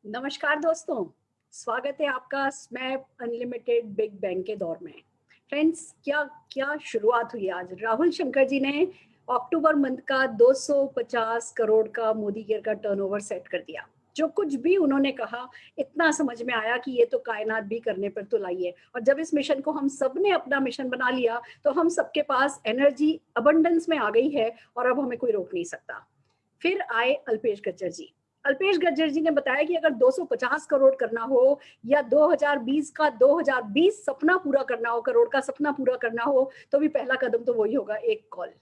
नमस्कार दोस्तों, स्वागत है आपका स्मैप अनलिमिटेड बिग बैंग के दौर में। फ्रेंड्स, क्या क्या शुरुआत हुई आज। राहुल शंकर जी ने अक्टूबर मंथ का 250 करोड़ का मोदी केयर का टर्नओवर सेट कर दिया। जो कुछ भी उन्होंने कहा, इतना समझ में आया कि ये तो कायनात भी करने पर तो लाई है। और जब इस मिशन को हम सब ने अपना मिशन बना लिया, तो हम सबके पास एनर्जी अबंडेंस में आ गई है और अब हमें कोई रोक नहीं सकता। फिर आए अल्पेश गज्जर जी। अल्पेश गज्जर जी ने बताया कि अगर 250 करोड़ करना हो या 2020 का 2020 सपना पूरा करना हो, करोड़ का सपना पूरा करना हो, तो भी पहला कदम तो वही होगा, 1 call,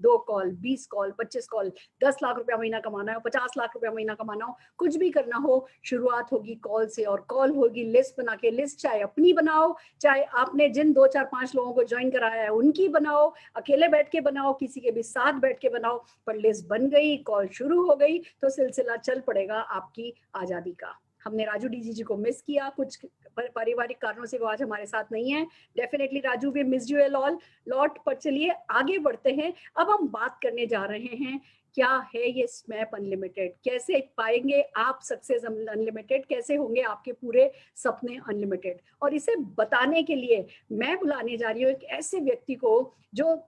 2 call, 20 call, 25 call. 10 lakh रुपया महीना कमाना हो, 50 लाख रुपया महीना कमाना हो, कुछ भी करना हो, शुरुआत होगी कॉल से। और कॉल होगी लिस्ट बना के। लिस्ट चाहे अपनी बनाओ, चाहे आपने जिन 2 4 5 लोगों को ज्वाइन कराया है उनकी बनाओ, अकेले बैठ के बनाओ, किसी के भी साथ बैठ के बनाओ। पर लिस्ट बन गई, कॉल शुरू हो गई, तो सिलसिला चल पड़ेगा आपकी आजादी का। हमने राजू डीजी जी को मिस किया, कुछ पारिवारिक कारणों से वो आज हमारे साथ नहीं है। Definitely Raju, we miss you a lot. पर चलिए आगे बढ़ते हैं। अब हम बात करने जा रहे हैं, क्या है ये स्मैप अनलिमिटेड, कैसे पाएंगे आप सक्सेस अनलिमिटेड, कैसे होंगे आपके पूरे सपने अनलिमिटेड। और इसे बताने के लिए मैं बुलाने जा रही हूँ एक ऐसे व्यक्ति को जो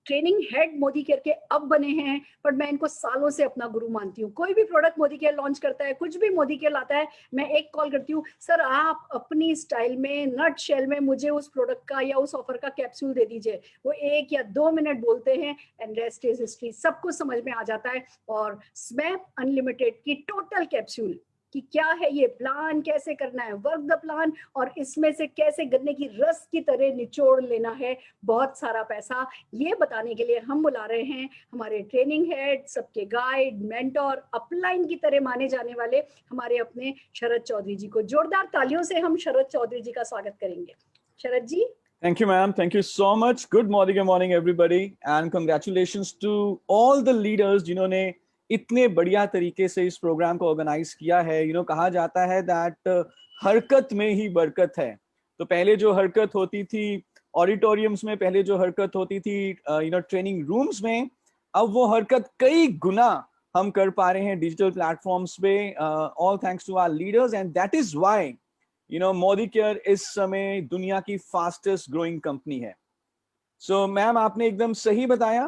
ट्रेनिंग हेड मोदी केयर के अब बने हैं, पर मैं इनको सालों से अपना गुरु मानती हूँ। कोई भी प्रोडक्ट मोदी केयर लॉन्च करता है, कुछ भी मोदी केयर लाता है, मैं एक कॉल करती हूँ, सर आप अपनी स्टाइल में नट शेल में मुझे उस प्रोडक्ट का या उस ऑफर का कैप्सूल दे दीजिए। वो 1 या 2 मिनट बोलते हैं एंड रेस्ट इज हिस्ट्री, सबको समझ में आ जाता है। और स्मैप अनलिमिटेड की टोटल कैप्सूल कि क्या है ये प्लान, कैसे करना है वर्क द प्लान, और इसमें से कैसे गन्ने की रस की तरह निचोड़ लेना है बहुत सारा पैसा, ये बताने के लिए हम बुला रहे हैं हमारे ट्रेनिंग हेड, सबके गाइड, मेंटोर, अपलाइन की तरह माने जाने वाले हमारे अपने शरद चौधरी जी को। जोरदार तालियों से हम शरद चौधरी जी का स्वागत करेंगे। शरद जी। Thank you, ma'am. Thank you so much. Good morning, everybody, and congratulations to all the leaders जिन्होंने इतने बढ़िया तरीके से इस प्रोग्राम को ऑर्गेनाइज किया है। कहा जाता है दैट हरकत में ही बरकत है। तो पहले जो हरकत होती थी ऑडिटोरियम्स में, पहले जो हरकत होती थी ट्रेनिंग रूम्स में, अब वो हरकत कई गुना हम कर पा रहे हैं डिजिटल प्लेटफॉर्म्स पे, all thanks to our leaders. And that is why Modi care इस समय दुनिया की फास्टेस्ट ग्रोइंग कंपनी है। सो मैम, आपने एकदम सही बताया।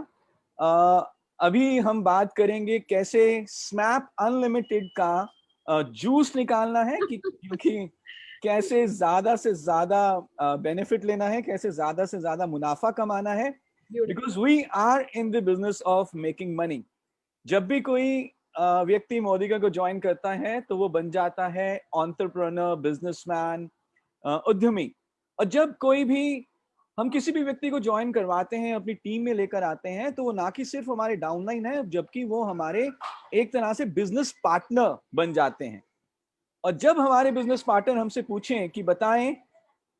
अभी हम बात करेंगे कैसे स्मैप अनलिमिटेड का जूस निकालना है, क्योंकि कैसे ज्यादा से ज्यादा बेनिफिट लेना है, कैसे ज्यादा से ज्यादा मुनाफा कमाना है, because we are in the business of making money. जब भी कोई व्यक्ति मोदी को ज्वाइन करता है तो वो बन जाता है एंटरप्रेन्योर, बिजनेसमैन, उद्यमी। और जब कोई भी हम किसी भी व्यक्ति को ज्वाइन करवाते हैं, अपनी टीम में लेकर आते हैं, तो वो ना कि सिर्फ हमारे डाउनलाइन है, जबकि वो हमारे एक तरह से बिजनेस पार्टनर बन जाते हैं। और जब हमारे बिजनेस पार्टनर हमसे पूछें कि बताएं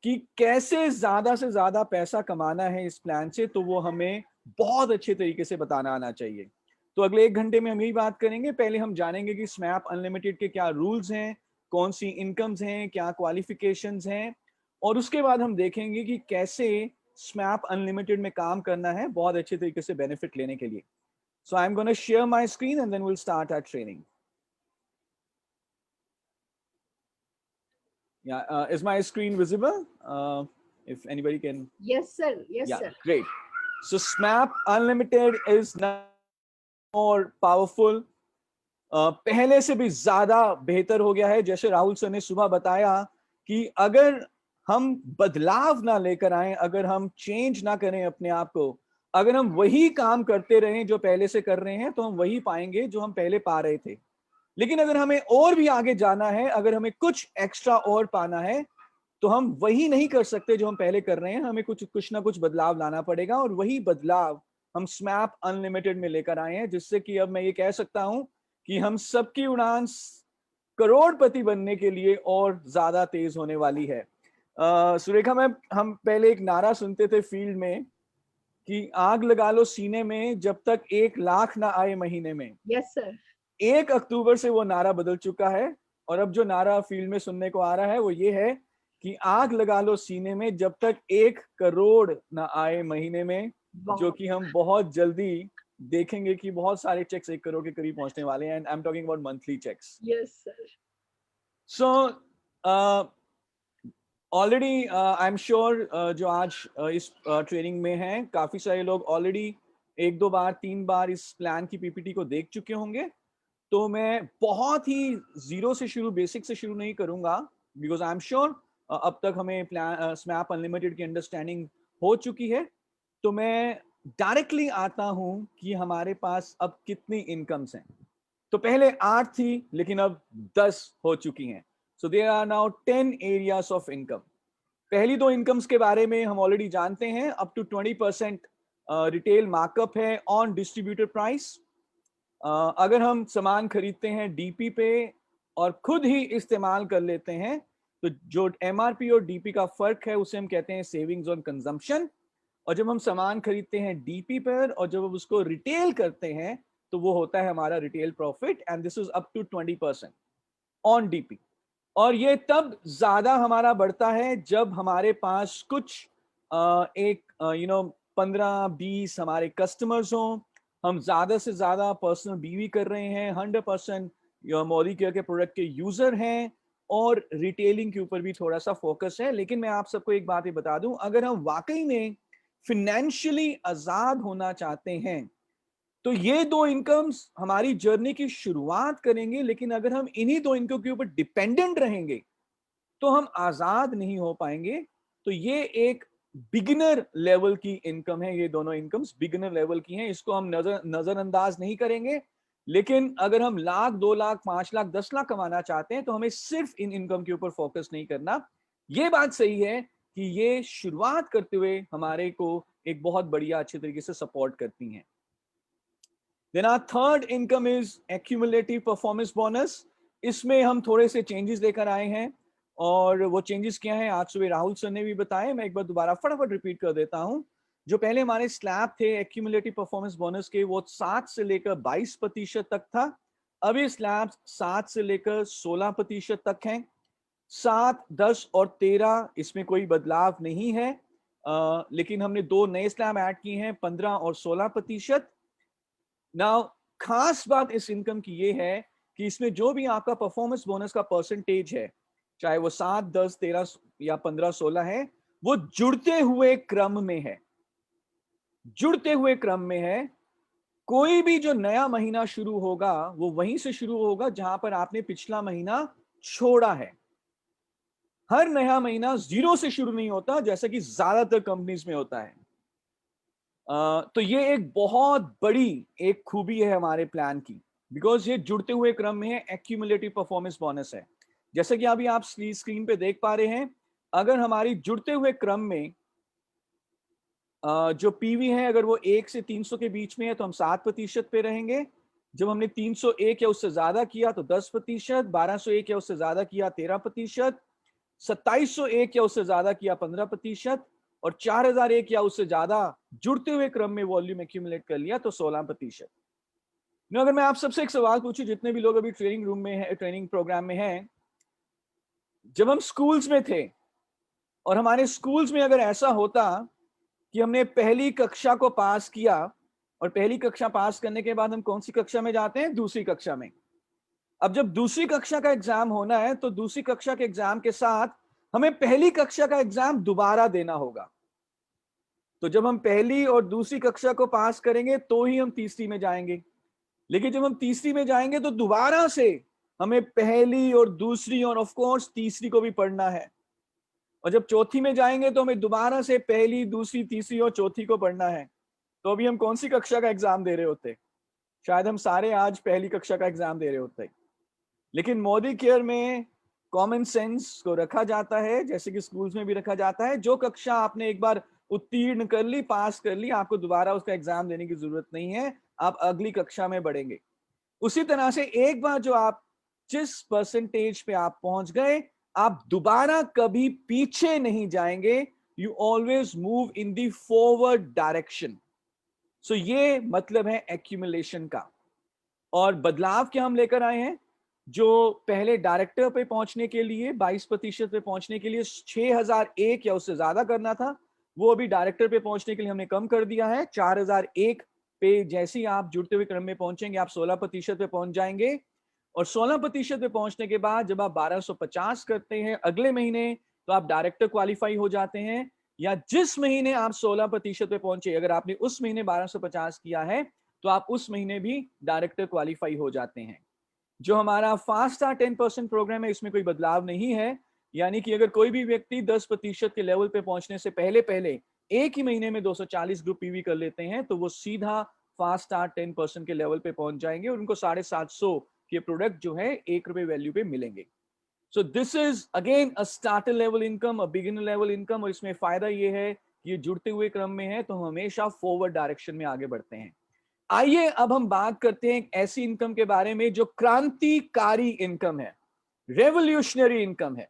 कि कैसे ज्यादा से ज्यादा पैसा कमाना है इस प्लान से, तो वो हमें बहुत अच्छे तरीके से बताना आना चाहिए। तो अगले 1 घंटे में हम यही बात करेंगे। पहले हम जानेंगे कि स्मैप अनलिमिटेड के क्या रूल्स हैं, कौन सी इनकम्स हैं, क्या क्वालिफिकेशंस हैं, और उसके बाद हम देखेंगे कि कैसे स्मैप अनलिमिटेड में काम करना है बहुत अच्छे तरीके से बेनिफिट लेने के लिए। So I am gonna share my screen and then will start our training. Yeah, is my screen visible? If anybody can. Yes sir, yes Yeah, sir. great. So SMAP Unlimited is now more powerful. पहले से भी ज्यादा बेहतर हो गया है। जैसे Rahul sir ने सुबह बताया कि अगर हम बदलाव ना लेकर आए, अगर हम चेंज ना करें अपने आप को, अगर हम वही काम करते रहें जो पहले से कर रहे हैं, तो हम वही पाएंगे जो हम पहले पा रहे थे। लेकिन अगर हमें और भी आगे जाना है, अगर हमें कुछ एक्स्ट्रा और पाना है, तो हम वही नहीं कर सकते जो हम पहले कर रहे हैं। हमें कुछ ना कुछ बदलाव लाना पड़ेगा, और वही बदलाव हम स्मैप अनलिमिटेड में लेकर आए हैं, जिससे कि अब मैं ये कह सकता हूं कि हम सबकी उड़ान करोड़पति बनने के लिए और ज्यादा तेज होने वाली है। सुरेखा मैम, हम पहले एक नारा सुनते थे फील्ड में कि आग लगा लो सीने में जब तक 1 लाख ना आए महीने में। Yes sir. 1 अक्टूबर से वो नारा बदल चुका है, और अब जो नारा फील्ड में सुनने को आ रहा है वो ये है कि आग लगा लो सीने में जब तक 1 करोड़ ना आए महीने में, जो कि हम बहुत जल्दी देखेंगे कि बहुत सारे चेक्स 1 करोड़ के करीब पहुंचने वाले हैं। And I am talking about monthly checks. Yes sir. So already I am sure जो आज इस ट्रेनिंग में हैं, काफी सारे लोग ऑलरेडी 1-2 बार 3 बार इस प्लान की पीपीटी को देख चुके होंगे। तो मैं बहुत ही जीरो से शुरू, बेसिक से शुरू नहीं करूंगा, बिकॉज आई एम श्योर अब तक हमें प्लान स्मैप अनलिमिटेड की अंडरस्टैंडिंग हो चुकी है। तो मैं डायरेक्टली आता हूं कि हमारे पास अब कितनी इनकम्स हैं। तो पहले 8 थी, लेकिन अब 10 हो चुकी हैं। So there are now 10 areas of income. पहली 2 इनकम्स के बारे में हम ऑलरेडी जानते हैं। अप टू 20% रिटेल मार्कअप है ऑन डिस्ट्रीब्यूटर प्राइस। अगर हम सामान खरीदते हैं डीपी पे और खुद ही इस्तेमाल कर लेते हैं, तो जो एमआरपी और डीपी का फर्क है उसे हम कहते हैं सेविंग्स ऑन कंजम्पशन। और जब हम सामान खरीदते हैं डीपी पर और जब हम उसको रिटेल करते हैं, तो वो होता है हमारा retail profit, and this is up to 20% on DP. और ये तब ज्यादा हमारा बढ़ता है जब हमारे पास कुछ एक 15-20 हमारे कस्टमर्स हों, हम ज्यादा से ज्यादा पर्सनल बीवी कर रहे हैं, 100% मोदी केयर के प्रोडक्ट के यूजर हैं, और रिटेलिंग के ऊपर भी थोड़ा सा फोकस है। लेकिन मैं आप सबको एक बात ही बता दूं, अगर हम वाकई में फिनेंशियली आजाद होना चाहते हैं, तो ये 2 इनकम्स हमारी जर्नी की शुरुआत करेंगे। लेकिन अगर हम इन्हीं 2 इनकम के ऊपर डिपेंडेंट रहेंगे, तो हम आजाद नहीं हो पाएंगे। तो ये एक बिगिनर लेवल की इनकम है, ये दोनों इनकम्स बिगिनर लेवल की हैं, इसको हम नजरअंदाज नहीं करेंगे। लेकिन अगर हम लाख, 2 लाख, 5 लाख, 10 लाख कमाना चाहते हैं, तो हमें सिर्फ इन इनकम के ऊपर फोकस नहीं करना। ये बात सही है कि ये शुरुआत करते हुए हमारे को एक बहुत बढ़िया अच्छे तरीके से सपोर्ट करती हैं। Then our third income is accumulative performance bonus. इसमें हम थोड़े से चेंजेस लेकर आए हैं, और वो चेंजेस क्या हैं आज सुबह राहुल सर ने भी बताए। मैं एक बार दोबारा फटाफट रिपीट कर देता हूं। जो पहले हमारे स्लैब थे एक्यूमुलेटिव परफॉर्मेंस बोनस के, वो 7 से लेकर 22% तक था। अभी स्लैब 7 से लेकर 16% तक हैं। 7, 10 और 13 इसमें कोई बदलाव नहीं है। लेकिन हमने 2 नए स्लैब ऐड किए हैं, 15 और 16%। नाउ खास बात इस इनकम की ये है कि इसमें जो भी आपका परफॉर्मेंस बोनस का परसेंटेज है, चाहे वो 7, 10, 13 या 15, 16 है, वो जुड़ते हुए क्रम में है। जुड़ते हुए क्रम में है। कोई भी जो नया महीना शुरू होगा, वो वहीं से शुरू होगा जहां पर आपने पिछला महीना छोड़ा है। हर नया महीना 0 से शुरू नहीं होता, जैसा कि ज्यादातर कंपनीज में होता है। तो ये एक बहुत बड़ी एक खूबी है हमारे प्लान की, बिकॉज ये जुड़ते हुए क्रम में है, एक्यूमुलेटिव परफॉर्मेंस बोनस है। जैसे कि अभी आप स्क्रीन पे देख पा रहे हैं, अगर हमारी जुड़ते हुए क्रम में जो पीवी है, अगर वो 1 से 300 के बीच में है, तो हम 7% पे रहेंगे। जब हमने 301 या उससे ज्यादा किया तो 10%, 1201 या उससे ज्यादा किया 13%, 2701 या उससे ज्यादा किया 15%, और 4001 या उससे ज्यादा जुड़ते हुए क्रम में वॉल्यूम एक्यूमुलेट कर लिया तो 16%। अगर मैं आप सबसे एक सवाल पूछूं, जितने भी लोग अभी ट्रेनिंग रूम में है, ट्रेनिंग प्रोग्राम में हैं, जब हम स्कूल्स में थे और हमारे स्कूल्स में अगर ऐसा होता कि हमने पहली कक्षा को पास किया, और पहली कक्षा पास करने के बाद हम कौन सी कक्षा में जाते हैं? दूसरी कक्षा में। अब जब दूसरी कक्षा का एग्जाम होना है, तो दूसरी कक्षा के एग्जाम के साथ हमें पहली कक्षा का एग्जाम दोबारा देना होगा। तो जब हम पहली और दूसरी कक्षा को पास करेंगे तो ही हम तीसरी में जाएंगे। लेकिन जब हम तीसरी में जाएंगे तो दोबारा से हमें पहली और दूसरी और ऑफ कोर्स तीसरी को भी पढ़ना है। और जब चौथी में जाएंगे तो हमें दोबारा से पहली, दूसरी, तीसरी और चौथी को पढ़ना है। तो अभी हम कौन सी कक्षा का एग्जाम दे रहे होते? शायद हम सारे आज पहली कक्षा का एग्जाम दे रहे होते। लेकिन मोदी केयर में कॉमन सेंस को रखा जाता है, जैसे कि स्कूल्स में भी रखा जाता है। जो कक्षा आपने एक बार उत्तीर्ण कर ली, पास कर ली, आपको दोबारा उसका एग्जाम देने की जरूरत नहीं है, आप अगली कक्षा में बढ़ेंगे। उसी तरह से एक बार जो आप जिस परसेंटेज पे आप पहुंच गए, आप दोबारा कभी पीछे नहीं जाएंगे। You always move in the forward direction. So ये मतलब है एक्यूमुलेशन का। और बदलाव क्या हम लेकर आए हैं? जो पहले डायरेक्टर पे पहुंचने के लिए 22% पे पहुंचने के लिए 6001 या उससे ज्यादा करना था, वो अभी डायरेक्टर पे पहुंचने के लिए हमने कम कर दिया है। 4001 पे जैसे ही आप जुड़ते हुए क्रम में पहुंचेंगे, आप 16% पे पहुंच जाएंगे। और 16% पे पहुंचने के बाद जब आप 1250 करते हैं अगले महीने, तो आप डायरेक्टर क्वालिफाई हो जाते हैं। या जिस महीने आप 16% पे पहुंचे, अगर आपने उस महीने 1250 किया है तो आप उस महीने भी डायरेक्टर क्वालिफाई हो जाते हैं। जो हमारा फास्ट स्टार्ट 10% प्रोग्राम है, इसमें कोई बदलाव नहीं है। यानी कि अगर कोई भी व्यक्ति 10% के लेवल पे पहुंचने से पहले पहले एक ही महीने में 240 ग्रुप पीवी कर लेते हैं, तो वो सीधा फास्ट स्टार्ट 10% के लेवल पे पहुंच जाएंगे और उनको 750 के प्रोडक्ट जो है ₹1 वैल्यू पे मिलेंगे। सो this is again a starter level income, a beginner level income. और इसमें फायदा ये है कि ये जुड़ते हुए क्रम में है, तो हम हमेशा फॉरवर्ड डायरेक्शन में आगे बढ़ते हैं। आइए अब हम बात करते हैं एक ऐसी इनकम के बारे में जो क्रांतिकारी इनकम है, रेवोल्यूशनरी इनकम है।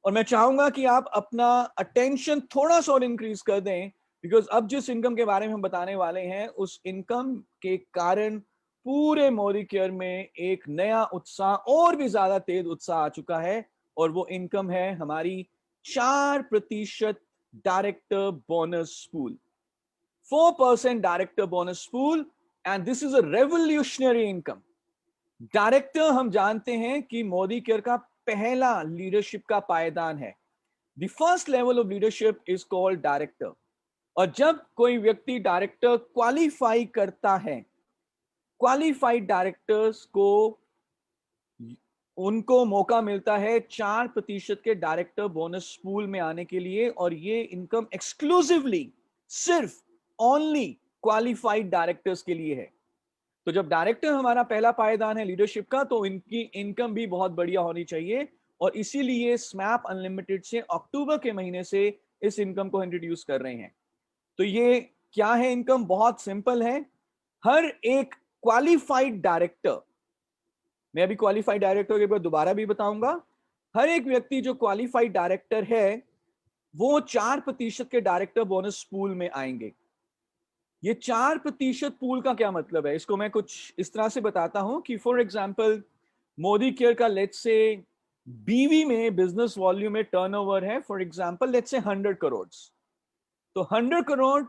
और मैं चाहूंगा कि आप अपना अटेंशन थोड़ा सा और इंक्रीज कर दें, बिकॉज अब जिस इनकम के बारे में हम बताने वाले हैं, उस इनकम के कारण पूरे मोदी केयर में एक नया उत्साह, और भी ज्यादा तेज उत्साह आ चुका है। और वो इनकम है हमारी 4% director bonus pool, 4% director bonus pool. And this is a revolutionary income. Director हम जानते हैं कि मोदी केयर का पहला लीडरशिप का पायदान है। The first level of leadership is called director. और जब कोई व्यक्ति डायरेक्टर क्वालिफाई करता है, क्वालिफाइड डायरेक्टर्स को उनको मौका मिलता है 4% के डायरेक्टर बोनस पूल में आने के लिए। और ये इनकम एक्सक्लूसिवली सिर्फ ओनली क्वालिफाइड डायरेक्टर्स के लिए है। तो जब डायरेक्टर हमारा पहला पायदान है लीडरशिप का, तो इनकी इनकम भी बहुत बढ़िया होनी चाहिए। और इसीलिए स्मैप अनलिमिटेड से अक्टूबर के महीने से इस इनकम को इंट्रोड्यूस कर रहे हैं। तो ये क्या है इनकम? बहुत सिंपल है। हर एक क्वालिफाइड डायरेक्टर, मैं अभी क्वालिफाइड डायरेक्टर के बाद दोबारा भी बताऊंगा, हर एक व्यक्ति जो क्वालिफाइड डायरेक्टर है वो 4% के डायरेक्टर बोनस पूल में आएंगे। ये 4% पूल का क्या मतलब है, इसको मैं कुछ इस तरह से बताता हूं कि फॉर एग्जांपल मोदी केयर का लेट्स से बीवी में बिजनेस वॉल्यूम में टर्नओवर है, for example let's say 100 crore. तो 100 करोड़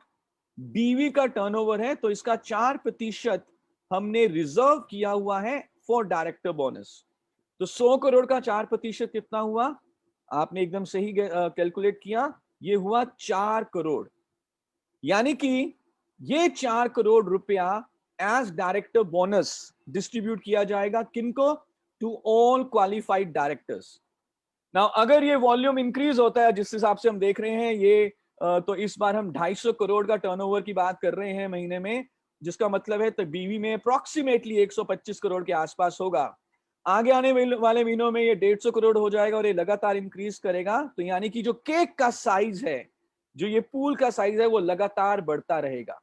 बीवी का टर्नओवर है, तो इसका 4% हमने रिजर्व किया हुआ है फॉर डायरेक्टर बोनस। तो 100 करोड़ का 4% कितना हुआ? आपने एकदम सही कैलकुलेट किया, ये हुआ 4 करोड़। यानी कि ये 4 करोड़ रुपया एज डायरेक्टर बोनस डिस्ट्रीब्यूट किया जाएगा किनको? To all qualified directors. Now अगर ये वॉल्यूम इंक्रीज होता है जिस हिसाब से हम देख रहे हैं, ये तो इस बार हम 250 करोड़ का टर्नओवर की बात कर रहे हैं महीने में, जिसका मतलब है तो बीवी में अप्रोक्सीमेटली 125 करोड़ के आसपास होगा। आगे आने वाले महीनों में ये 150 करोड़ हो जाएगा और ये लगातार इंक्रीज करेगा। तो यानी कि जो केक का साइज है, जो ये पूल का साइज है, वो लगातार बढ़ता रहेगा।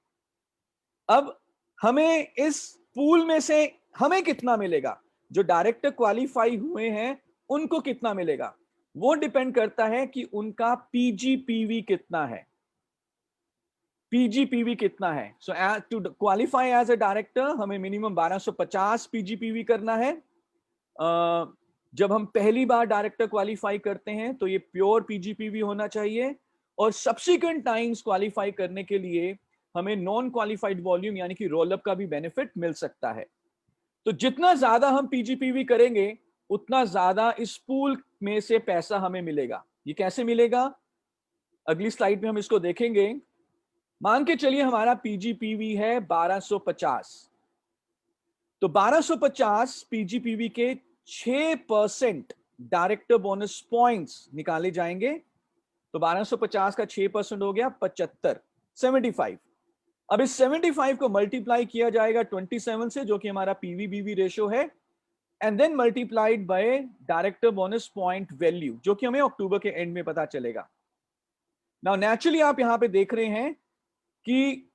अब हमें इस पूल में से हमें कितना मिलेगा? जो डायरेक्टर क्वालिफाई हुए हैं उनको कितना मिलेगा? वो डिपेंड करता है कि उनका पीजीपीवी कितना है। पीजीपीवी कितना है? So to qualify as a director हमें मिनिमम 1250 पीजीपीवी करना है। जब हम पहली बार डायरेक्टर क्वालिफाई करते हैं तो ये प्योर पीजीपीवी होना चाहिए। और सब्सिक्वेंट टाइम्स क्वालिफाई करने के लिए हमें नॉन क्वालिफाइड वॉल्यूम यानी कि रोल अप का भी बेनिफिट मिल सकता है। तो जितना ज्यादा हम पीजीपीवी करेंगे उतना ज्यादा इस पूल में से पैसा हमें मिलेगा। ये कैसे मिलेगा? अगली स्लाइड में हम इसको देखेंगे। मान के चलिए हमारा पीजीपीवी है 1250। तो 1250 पीजीपीवी के 6% डायरेक्टर बोनस पॉइंट्स निकाले जाएंगे। तो 1250 का 6% हो गया 75, 75। अब इस 75 को मल्टीप्लाई किया जाएगा 27 से, जो कि हमारा पीवी-बीवी रेशियो है, and then multiplied by director bonus point value, जो कि हमें अक्टूबर के एंड में पता चलेगा। नाउ नेचुरली आप यहां पे देख रहे हैं कि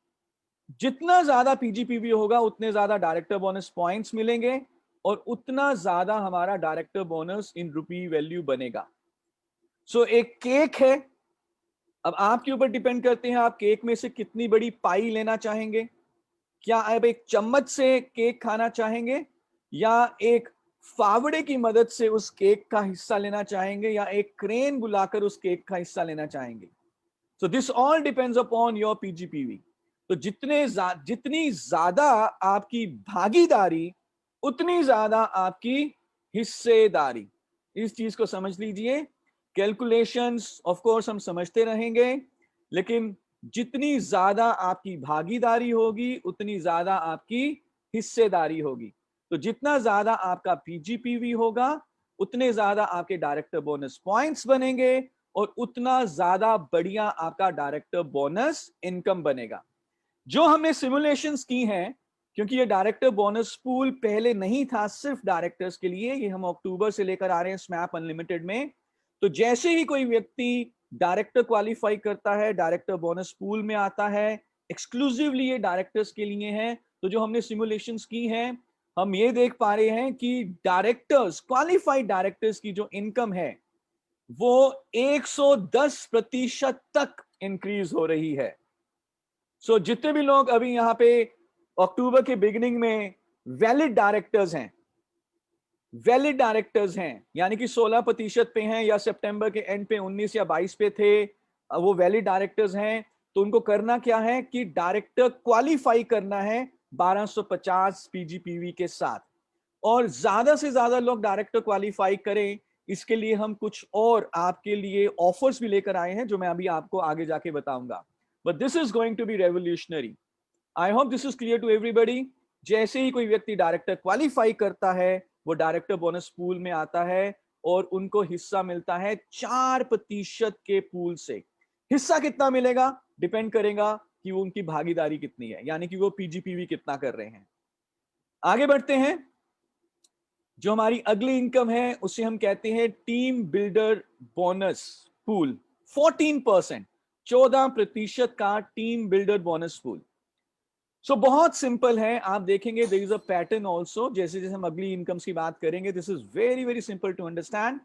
जितना ज्यादा पीजीपीवी होगा उतने ज्यादा डायरेक्टर बोनस पॉइंट्स मिलेंगे और उतना ज्यादा हमारा डायरेक्टर बोनस इन रुपी वैल्यू बनेगा। सो एक केक है, अब आपके ऊपर डिपेंड करते हैं आप केक में से कितनी बड़ी पाई लेना चाहेंगे। क्या आप एक चम्मच से केक खाना चाहेंगे या एक फावड़े की मदद से उस केक का हिस्सा लेना चाहेंगे या एक क्रेन बुलाकर उस केक का हिस्सा लेना चाहेंगे? So this all depends upon your PGPV. तो जितनी ज्यादा आपकी भागीदारी उतनी ज्यादा आपकी हिस्सेदारी। इस चीज को समझ लीजिए। कैलकुलेशंस ऑफ कोर्स हम समझते रहेंगे, लेकिन जितनी ज्यादा आपकी भागीदारी होगी उतनी ज्यादा आपकी हिस्सेदारी होगी। तो जितना ज्यादा आपका पीजीपीवी होगा उतने ज्यादा आपके डायरेक्टर बोनस पॉइंट्स बनेंगे और उतना ज्यादा बढ़िया आपका डायरेक्टर बोनस इनकम बनेगा। जो हमने सिमुलेशंस की हैं, क्योंकि ये डायरेक्टर बोनस पूल पहले नहीं था सिर्फ डायरेक्टर्स के लिए, ये हम अक्टूबर से लेकर आ रहे हैं स्मैप अनलिमिटेड में। तो जैसे ही कोई व्यक्ति डायरेक्टर क्वालिफाई करता है, डायरेक्टर बोनस पूल में आता है, एक्सक्लूसिवली ये डायरेक्टर्स के लिए है। तो जो हमने सिमुलेशंस की हैं, हम ये देख पा रहे हैं कि डायरेक्टर्स, क्वालिफाइड डायरेक्टर्स की जो इनकम है वो 110% तक इंक्रीज हो रही है। सो जितने भी लोग अभी यहां पे अक्टूबर के बिगिनिंग में वैलिड डायरेक्टर्स हैं, यानी कि 16% पे हैं, या सितंबर के एंड पे 19 या 22 पे थे, वो वैलिड डायरेक्टर्स हैं। तो उनको करना क्या है कि डायरेक्टर क्वालिफाई करना है 1250 पीजीपीवी के साथ, और ज्यादा से ज्यादा लोग डायरेक्टर क्वालिफाई करें। इसके लिए हम कुछ और आपके लिए ऑफर्स भी लेकर आए हैं, जो मैं अभी आपको आगे जाके बताऊंगा। But this is going to be revolutionary. I hope this is clear to everybody. जैसे ही कोई व्यक्ति डायरेक्टर क्वालिफाई करता है, वो डायरेक्टर बोनस पूल में आता है और उनको हिस्सा मिलता है 4% के पूल से। हिस्सा कितना मिलेगा डिपेंड करेगा कि वो उनकी भागीदारी कितनी है, यानी कि वो पीजीपीवी कितना कर रहे हैं। आगे बढ़ते हैं। जो हमारी अगली इनकम है उसे हम कहते हैं टीम बिल्डर बोनस पूल। 14%, 14% का team builder bonus pool. So बहुत सिंपल है, आप देखेंगे there is a pattern also. जैसे जैसे हम अगली इनकम्स की बात करेंगे, this is very very simple to understand.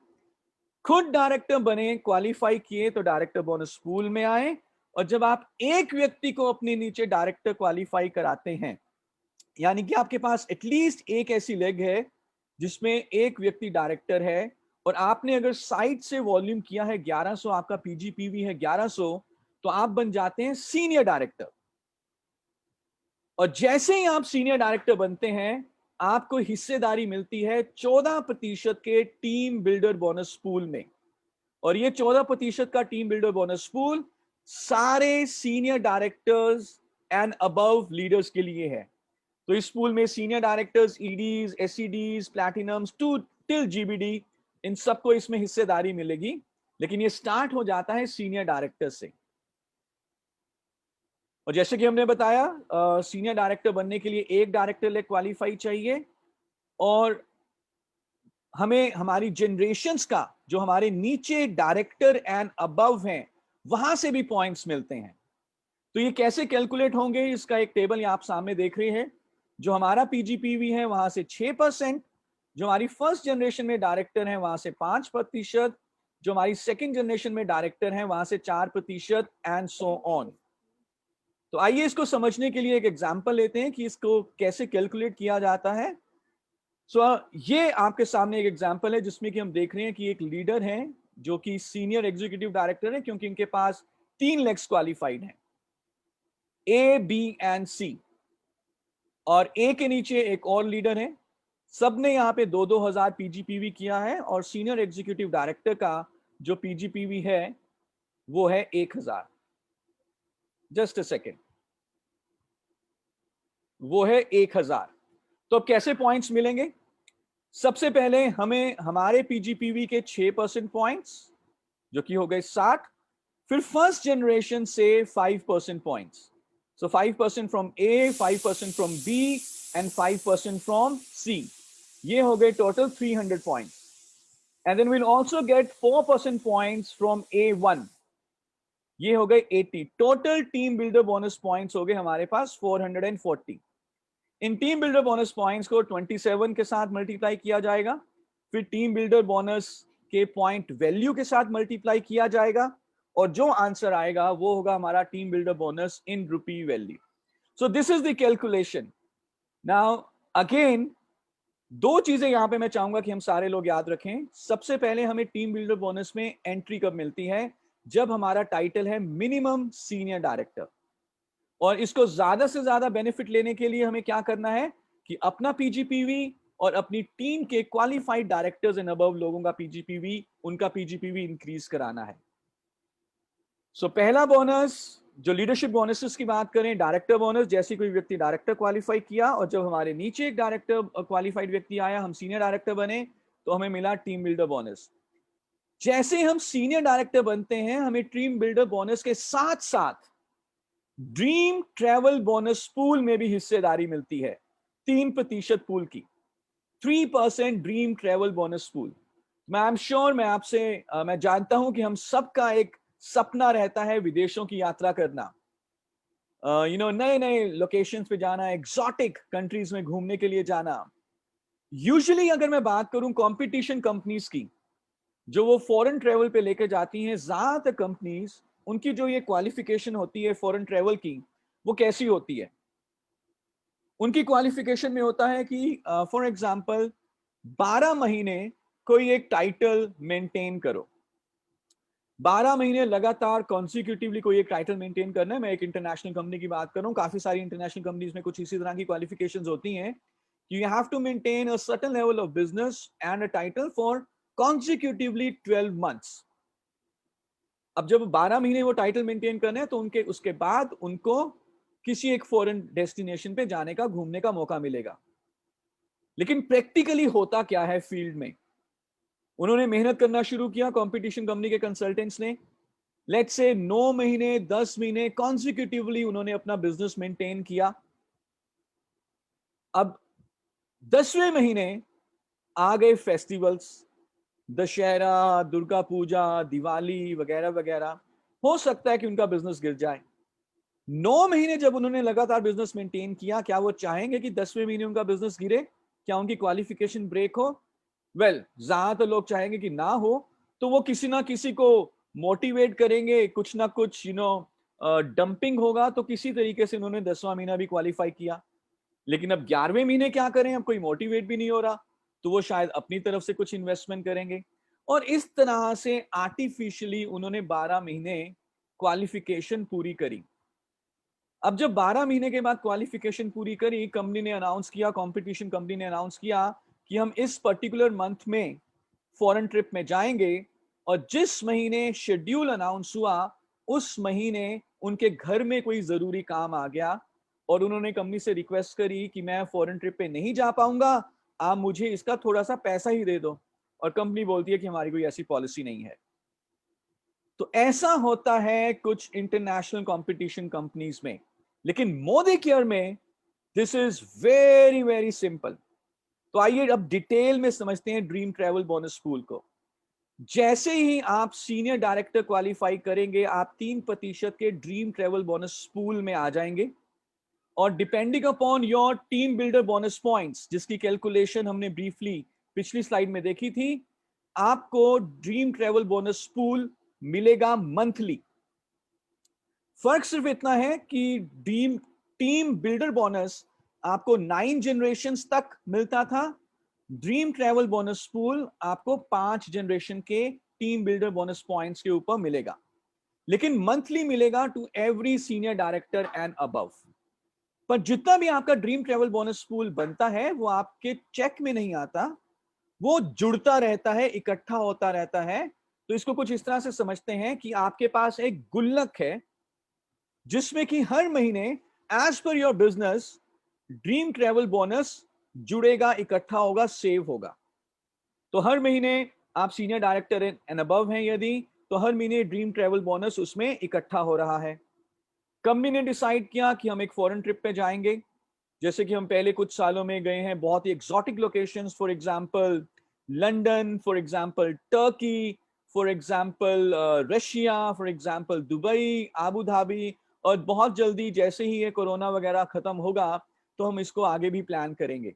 खुद डायरेक्टर बने, क्वालिफाई किए तो डायरेक्टर बोनस पूल में आए, और जब आप एक व्यक्ति को अपने नीचे डायरेक्टर क्वालिफाई कराते हैं, यानी कि आपके पास एटलीस्ट एक ऐसी लेग है जिसमें एक व्यक्ति डायरेक्टर है, और आपने अगर साइड से वॉल्यूम किया है 1100, आपका पीजीपीवी है 1100, तो आप बन जाते हैं सीनियर डायरेक्टर। और जैसे ही आप सीनियर डायरेक्टर बनते हैं, आपको हिस्सेदारी मिलती है 14% के टीम बिल्डर बोनस पूल में। और ये 14% का टीम बिल्डर बोनस पूल सारे senior directors and above leaders के लिए है। तो इस पूल में senior directors, EDs, SEDs, platinums to till GBD, इन सबको इसमें हिस्सेदारी मिलेगी। लेकिन ये स्टार्ट हो जाता है सीनियर डायरेक्टर से। और जैसे कि हमने बताया, सीनियर डायरेक्टर बनने के लिए एक डायरेक्टर ले क्वालिफाई चाहिए, और हमें हमारी जनरेशंस का, जो हमारे नीचे डायरेक्टर एंड अबव हैं, वहां से भी पॉइंट्स मिलते हैं। तो ये कैसे कैलकुलेट होंगे, इसका एक टेबल आप सामने देख रहे हैं। जो हमारा पीजीपीवी है वहां से 6%, जो हमारी फर्स्ट जनरेशन में डायरेक्टर है वहां से 5%, जो हमारी सेकंड जनरेशन में डायरेक्टर है वहां से 4%, एंड सो ऑन। तो आइए इसको समझने के लिए एक एग्जांपल लेते हैं कि इसको कैसे कैलकुलेट किया जाता है। ये आपके सामने एक एग्जांपल है जिसमें कि हम देख रहे हैं कि एक लीडर है जो कि सीनियर एग्जीक्यूटिव डायरेक्टर है, क्योंकि इनके पास 3 लेग्स क्वालिफाइड हैं, ए, बी एंड सी। और ए के नीचे एक और लीडर है। सबने यहाँ पे 2-2 हजार पीजीपीवी किया है, और सीनियर एग्जीक्यूटिव डायरेक्टर का जो पीजीपीवी है वो है 1000। जस्ट अ सेकेंड, वो है 1000। तो अब कैसे पॉइंट्स मिलेंगे? सबसे पहले हमें हमारे पीजीपीवी के 6% पॉइंट्स, जो कि हो गए 60। फिर फर्स्ट जनरेशन से 5% points. So 5% from A, 5% from B and 5% from C. ये हो गए total 300 points. And then will also get 4% points from A1। ये हो गए 80। Total team builder bonus points हो गए हमारे पास 440। इन टीम बिल्डर बोनस पॉइंट्स को 27 के साथ मल्टीप्लाई किया जाएगा, फिर टीम बिल्डर बोनस के पॉइंट वैल्यू के साथ मल्टीप्लाई किया जाएगा, और जो आंसर आएगा वो होगा हमारा team builder bonus in rupee value. So this is the calculation. Now again, 2 चीजें यहां पे मैं चाहूंगा कि हम सारे लोग याद रखें। सबसे पहले हमें टीम बिल्डर बोनस में एंट्री कब मिलती है? जब हमारा टाइटल है मिनिमम सीनियर डायरेक्टर। और इसको ज्यादा से ज्यादा बेनिफिट लेने के लिए हमें क्या करना है कि अपना पीजीपीवी और अपनी टीम के क्वालिफाइड डायरेक्टर्स एंड अबव लोगों का पीजीपीवी, उनका पीजीपीवी इंक्रीज कराना है। सो पहला बोनस, जो लीडरशिप बोनसेस की बात करें, डायरेक्टर बोनस, जैसे कोई व्यक्ति डायरेक्टर क्वालिफाई किया और जब हमारे नीचे एक डायरेक्टर क्वालिफाइड व्यक्ति आया, हम सीनियर डायरेक्टर बने, तो हमें मिला टीम बिल्डर बोनस। जैसे हम सीनियर डायरेक्टर बनते हैं, हमें टीम बिल्डर बोनस के साथ साथ ड्रीम ट्रैवल बोनस पूल में भी हिस्सेदारी मिलती है, 3% पूल की, 3% ड्रीम ट्रैवल बोनस पूल। मैं आई एम श्योर, मैं जानता हूं कि हम सबका एक सपना रहता है विदेशों की यात्रा करना, नए नए लोकेशंस पे जाना, एग्जॉटिक कंट्रीज में घूमने के लिए जाना। यूजुअली अगर मैं बात करूं कंपटीशन कंपनीज की, जो वो फॉरेन ट्रेवल पे लेके जाती हैं, ज्यादातर कंपनीज, उनकी जो ये क्वालिफिकेशन होती है फॉरेन ट्रेवल की, वो कैसी होती है? उनकी क्वालिफिकेशन में होता है कि फॉर एग्जांपल 12 महीने कोई एक टाइटल मेंटेन करो, 12 महीने लगातार कॉन्सिक्यूटिवली कोई एक टाइटल मेंटेन करना है। मैं एक इंटरनेशनल कंपनी की बात कर रहा हूँ, काफी सारी इंटरनेशनल कंपनीज में कुछ इसी तरह की क्वालिफिकेशंस होती हैं कि you have to maintain a certain level of business and a title for consecutively 12 months. अब जब 12 महीने वो टाइटल मेंटेन करना है, तो उनके उसके बाद उनको किसी एक फॉरेन डेस्टिनेशन पे जाने का, घूमने का मौका मिलेगा। लेकिन प्रैक्टिकली होता क्या है फील्ड में? उन्होंने मेहनत करना शुरू किया, कंपटीशन कंपनी के कंसल्टेंट्स ने, लेट्स से 9 महीने 10 महीने कॉन्सिक्यूटिवली उन्होंने अपना बिजनेस मेंटेन किया। अब 10वें महीने आ गए फेस्टिवल्स, दशहरा, दुर्गा पूजा, दिवाली वगैरह वगैरह, हो सकता है कि उनका बिजनेस गिर जाए। 9 महीने जब उन्होंने लगातार बिजनेस मेंटेन किया, क्या वो चाहेंगे कि 10वें महीने उनका बिजनेस गिरे? क्या उनकी क्वालिफिकेशन ब्रेक हो? वेल, ज्यादातर लोग चाहेंगे कि ना हो, तो वो किसी ना किसी को मोटिवेट करेंगे, कुछ ना कुछ डंपिंग होगा, तो किसी तरीके से उन्होंने 10वां महीना भी क्वालिफाई किया। लेकिन अब 11वें महीने क्या करें? अब कोई मोटिवेट भी नहीं हो रहा, तो वो शायद अपनी तरफ से कुछ इन्वेस्टमेंट करेंगे, और इस तरह से आर्टिफिशियली उन्होंने 12 महीने क्वालिफिकेशन पूरी करी। अब जब 12 महीने के बाद क्वालिफिकेशन पूरी करी, कंपनी ने अनाउंस किया, कंपटीशन कंपनी ने अनाउंस किया कि हम इस पर्टिकुलर मंथ में फॉरेन ट्रिप में जाएंगे, और जिस महीने शेड्यूल अनाउंस हुआ, उस महीने उनके घर में कोई जरूरी काम आ गया, और उन्होंने कंपनी से रिक्वेस्ट करी कि मैं फॉरेन ट्रिप पे नहीं जा पाऊंगा, आप मुझे इसका थोड़ा सा पैसा ही दे दो। और कंपनी बोलती है कि हमारी कोई ऐसी पॉलिसी नहीं है। तो ऐसा होता है कुछ इंटरनेशनल कंपटीशन कंपनीज में। लेकिन मोदी केयर में this is very very simple. तो आइए अब डिटेल में समझते हैं ड्रीम ट्रैवल बोनस पूल को। जैसे ही आप सीनियर डायरेक्टर क्वालिफाई करेंगे, आप 3% के ड्रीम ट्रैवल बोनस पूल में आ जाएंगे, और depending upon your team builder bonus points, जिसकी कैलकुलेशन हमने ब्रीफली पिछली स्लाइड में देखी थी, आपको ड्रीम ट्रैवल बोनस पूल मिलेगा मंथली। फर्क सिर्फ इतना है कि ड्रीम टीम बिल्डर बोनस आपको 9 जनरेशंस तक मिलता था, ड्रीम ट्रैवल बोनस पूल आपको 5 जनरेशन के टीम बिल्डर बोनस पॉइंट्स के ऊपर मिलेगा, लेकिन मंथली मिलेगा to every senior director and above. पर जितना भी आपका ड्रीम ट्रैवल बोनस पूल बनता है, वो आपके चेक में नहीं आता, वो जुड़ता रहता है, इकट्ठा होता रहता है। तो इसको कुछ इस तरह से समझते हैं कि आपके पास एक गुल्लक है, जिसमें कि हर महीने as per your business dream travel bonus जुड़ेगा, इकट्ठा होगा, सेव होगा। तो हर महीने आप सीनियर डायरेक्टर एंड अबव हैं यदि, तो हर महीने ड्रीम ट्रैवल बोनस उसमें इकट्ठा हो रहा है। कंपनी ने डिसाइड किया कि हम एक फॉरेन ट्रिप पे जाएंगे, जैसे कि हम पहले कुछ सालों में गए हैं बहुत ही exotic locations, for example London, for example Turkey, for example Russia, for example Dubai, Abu Dhabi, और बहुत जल्दी जैसे ही ये कोरोना वगैरह खत्म होगा, तो हम इसको आगे भी प्लान करेंगे।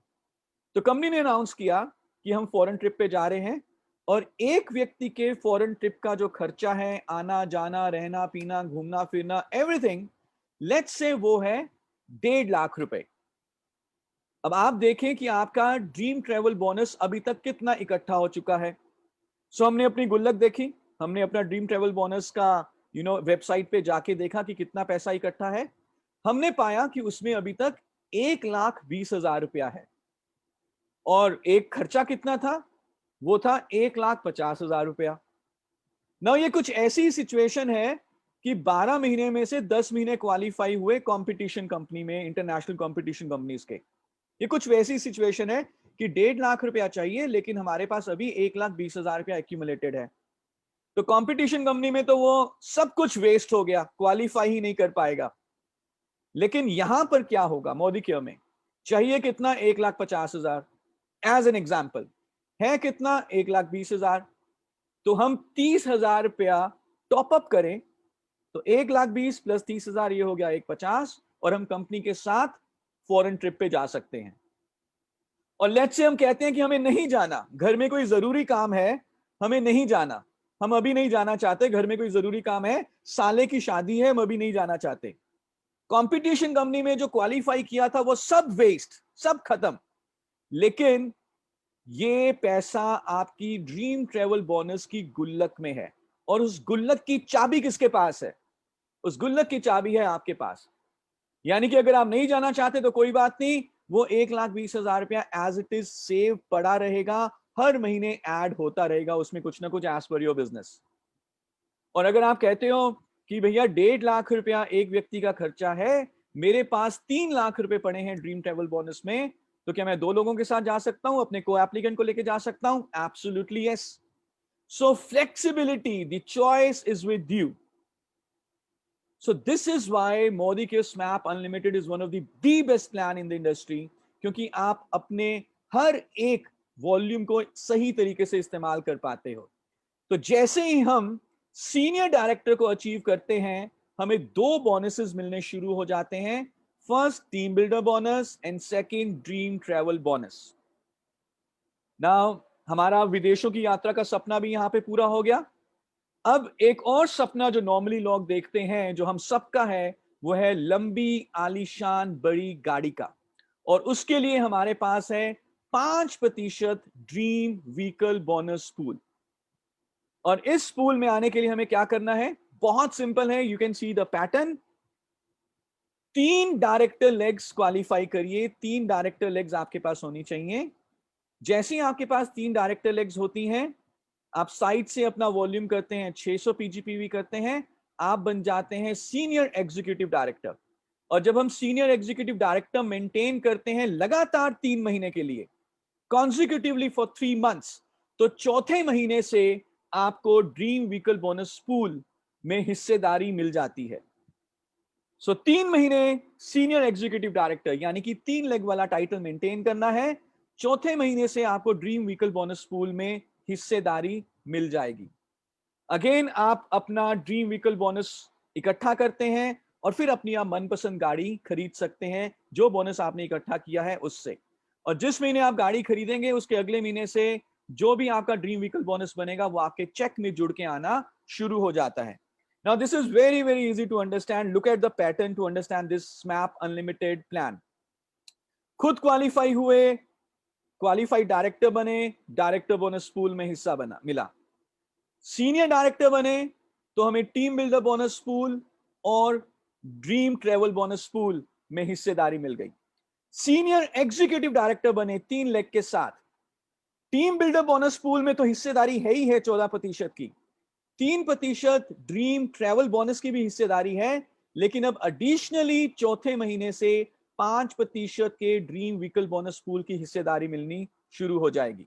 तो कंपनी ने अनाउंस किया कि हम फॉरेन ट्रिप पे जा रहे हैं, और एक व्यक्ति के फॉरेन ट्रिप का जो खर्चा है, आना जाना, रहना पीना, घूमना फिरना, एवरीथिंग, लेट्स से वो है 1.5 लाख रुपए। अब आप देखें कि आपका ड्रीम ट्रैवल बोनस अभी तक कितना इकट्ठा हो चुका है। सो हमने अपनी गुल्लक देखी, हमने अपना ड्रीम ट्रैवल बोनस का वेबसाइट पे जाके देखा कि कितना पैसा इकट्ठा है। हमने पाया कि उसमें अभी तक 1,20,000 रुपया है। और एक खर्चा कितना था, वो था 1,50,000 रुपया। ना ये कुछ ऐसी सिचुएशन है कि 12 महीने में से 10 महीने क्वालिफाई हुए कंपटीशन कंपनी में, इंटरनेशनल कंपटीशन कंपनीज के। ये कुछ वैसी सिचुएशन है कि 1.5 लाख रुपया चाहिए लेकिन हमारे पास अभी 1,20,000 रुपया एक्यूमुलेटेड है। तो कंपटीशन कंपनी में तो वो सब कुछ वेस्ट हो गया, क्वालिफाई ही नहीं कर पाएगा। लेकिन यहां पर क्या होगा, मोदी केयर में चाहिए कितना, 1,50,000 एज एन एग्जाम्पल, है कितना 1,20,000। तो हम 30,000 रुपया टॉप अप करें तो 1,20,000 प्लस 30,000 ये हो गया 1,50,000 और हम कंपनी के साथ फॉरेन ट्रिप पे जा सकते हैं। और लेट्स से हम कहते हैं कि हमें नहीं जाना, घर में कोई जरूरी काम है, हमें नहीं जाना, हम अभी नहीं जाना चाहते, घर में कोई जरूरी काम है, साले की शादी है, हम अभी नहीं जाना चाहते। कंपटीशन कंपनी में जो क्वालिफाई किया था वो सब वेस्ट, सब खत्म। लेकिन ये पैसा आपकी ड्रीम ट्रेवल बोनस की गुल्लक में है और उस गुल्लक की चाबी किसके पास है, उस गुल्लक की चाबी है आपके पास। यानी कि अगर आप नहीं जाना चाहते तो कोई बात नहीं, वो 1,20,000 रुपया एज इट इज सेव पड़ा रहेगा, हर महीने ऐड होता रहेगा उसमें कुछ ना कुछ एज पर योर बिजनेस। और अगर आप कहते हो कि भैया 1.5 लाख रुपया एक व्यक्ति का खर्चा है, मेरे पास 3 लाख रुपए पड़े हैं ड्रीम ट्रेवल बोनस में, तो क्या मैं 2 लोगों के साथ जा सकता हूं, अपने को एप्लीकेंट को लेके जा सकता हूं? Absolutely yes. So flexibility, the choice is with you. So this is why Modi Care SMAP Unlimited is one of the best plan in the industry, क्योंकि आप अपने हर एक वॉल्यूम को सही तरीके से इस्तेमाल कर पाते हो। तो जैसे ही हम सीनियर डायरेक्टर को अचीव करते हैं, हमें 2 बोनसेस मिलने शुरू हो जाते हैं, first team builder bonus and second dream travel bonus. Now हमारा विदेशों की यात्रा का सपना भी यहां पे पूरा हो गया। अब एक और सपना जो नॉर्मली लोग देखते हैं, जो हम सबका है, वो है लंबी आलीशान बड़ी गाड़ी का। और उसके लिए हमारे पास है 5% ड्रीम व्हीकल बोनस पूल। और इस पूल में आने के लिए हमें क्या करना है, बहुत सिंपल है, you can see the pattern. 3 director legs qualify करिए, 3 डायरेक्टर लेग्स आपके पास होनी चाहिए। जैसे ही आपके पास 3 डायरेक्टर लेग्स होती हैं, आप साइड से अपना वॉल्यूम करते हैं, 600 पीजीपीवी करते हैं, आप बन जाते हैं सीनियर एग्जीक्यूटिव डायरेक्टर। और जब हम सीनियर एग्जीक्यूटिव डायरेक्टर मेंटेन करते हैं लगातार 3 महीने के लिए, कॉन्जिक्यूटिवली फॉर 3 मंथ्स, तो चौथे महीने से आपको ड्रीम व्हीकल बोनस पूल में हिस्सेदारी मिल जाती है। सो 3 महीने सीनियर एग्जीक्यूटिव डायरेक्टर यानी कि 3 लेग वाला टाइटल मेंटेन करना है, चौथे महीने से आपको ड्रीम व्हीकल बोनस पूल में हिस्सेदारी मिल जाएगी। अगेन आप अपना ड्रीम व्हीकल बोनस इकट्ठा करते हैं और फिर अपनी आप मनपसंद गाड़ी खरीद सकते हैं जो बोनस आपने इकट्ठा किया है उससे। और जिस महीने आप गाड़ी खरीदेंगे उसके अगले महीने से जो भी आपका ड्रीम व्हीकल बोनस बनेगा वो आपके चेक में जुड़ के आना शुरू हो जाता है। Now this is very easy to understand. Look at the pattern to understand this SMAP Unlimited plan. खुद क्वालिफाई हुए, क्वालिफाइड डायरेक्टर बने, डायरेक्टर बोनस पूल में हिस्सा बना मिला। सीनियर डायरेक्टर बने तो हमें टीम बिल्डर बोनस पूल और ड्रीम ट्रेवल बोनस पूल में हिस्सेदारी मिल गई। सीनियर एग्जीक्यूटिव डायरेक्टर बने 3 लेग के साथ, टीम बिल्डर बोनस पूल में तो हिस्सेदारी है ही है 14% की, 3% ड्रीम ट्रैवल बोनस की भी हिस्सेदारी है, लेकिन अब एडिशनली चौथे महीने से 5% के ड्रीम व्हीकल बोनस पूल की हिस्सेदारी मिलनी शुरू हो जाएगी।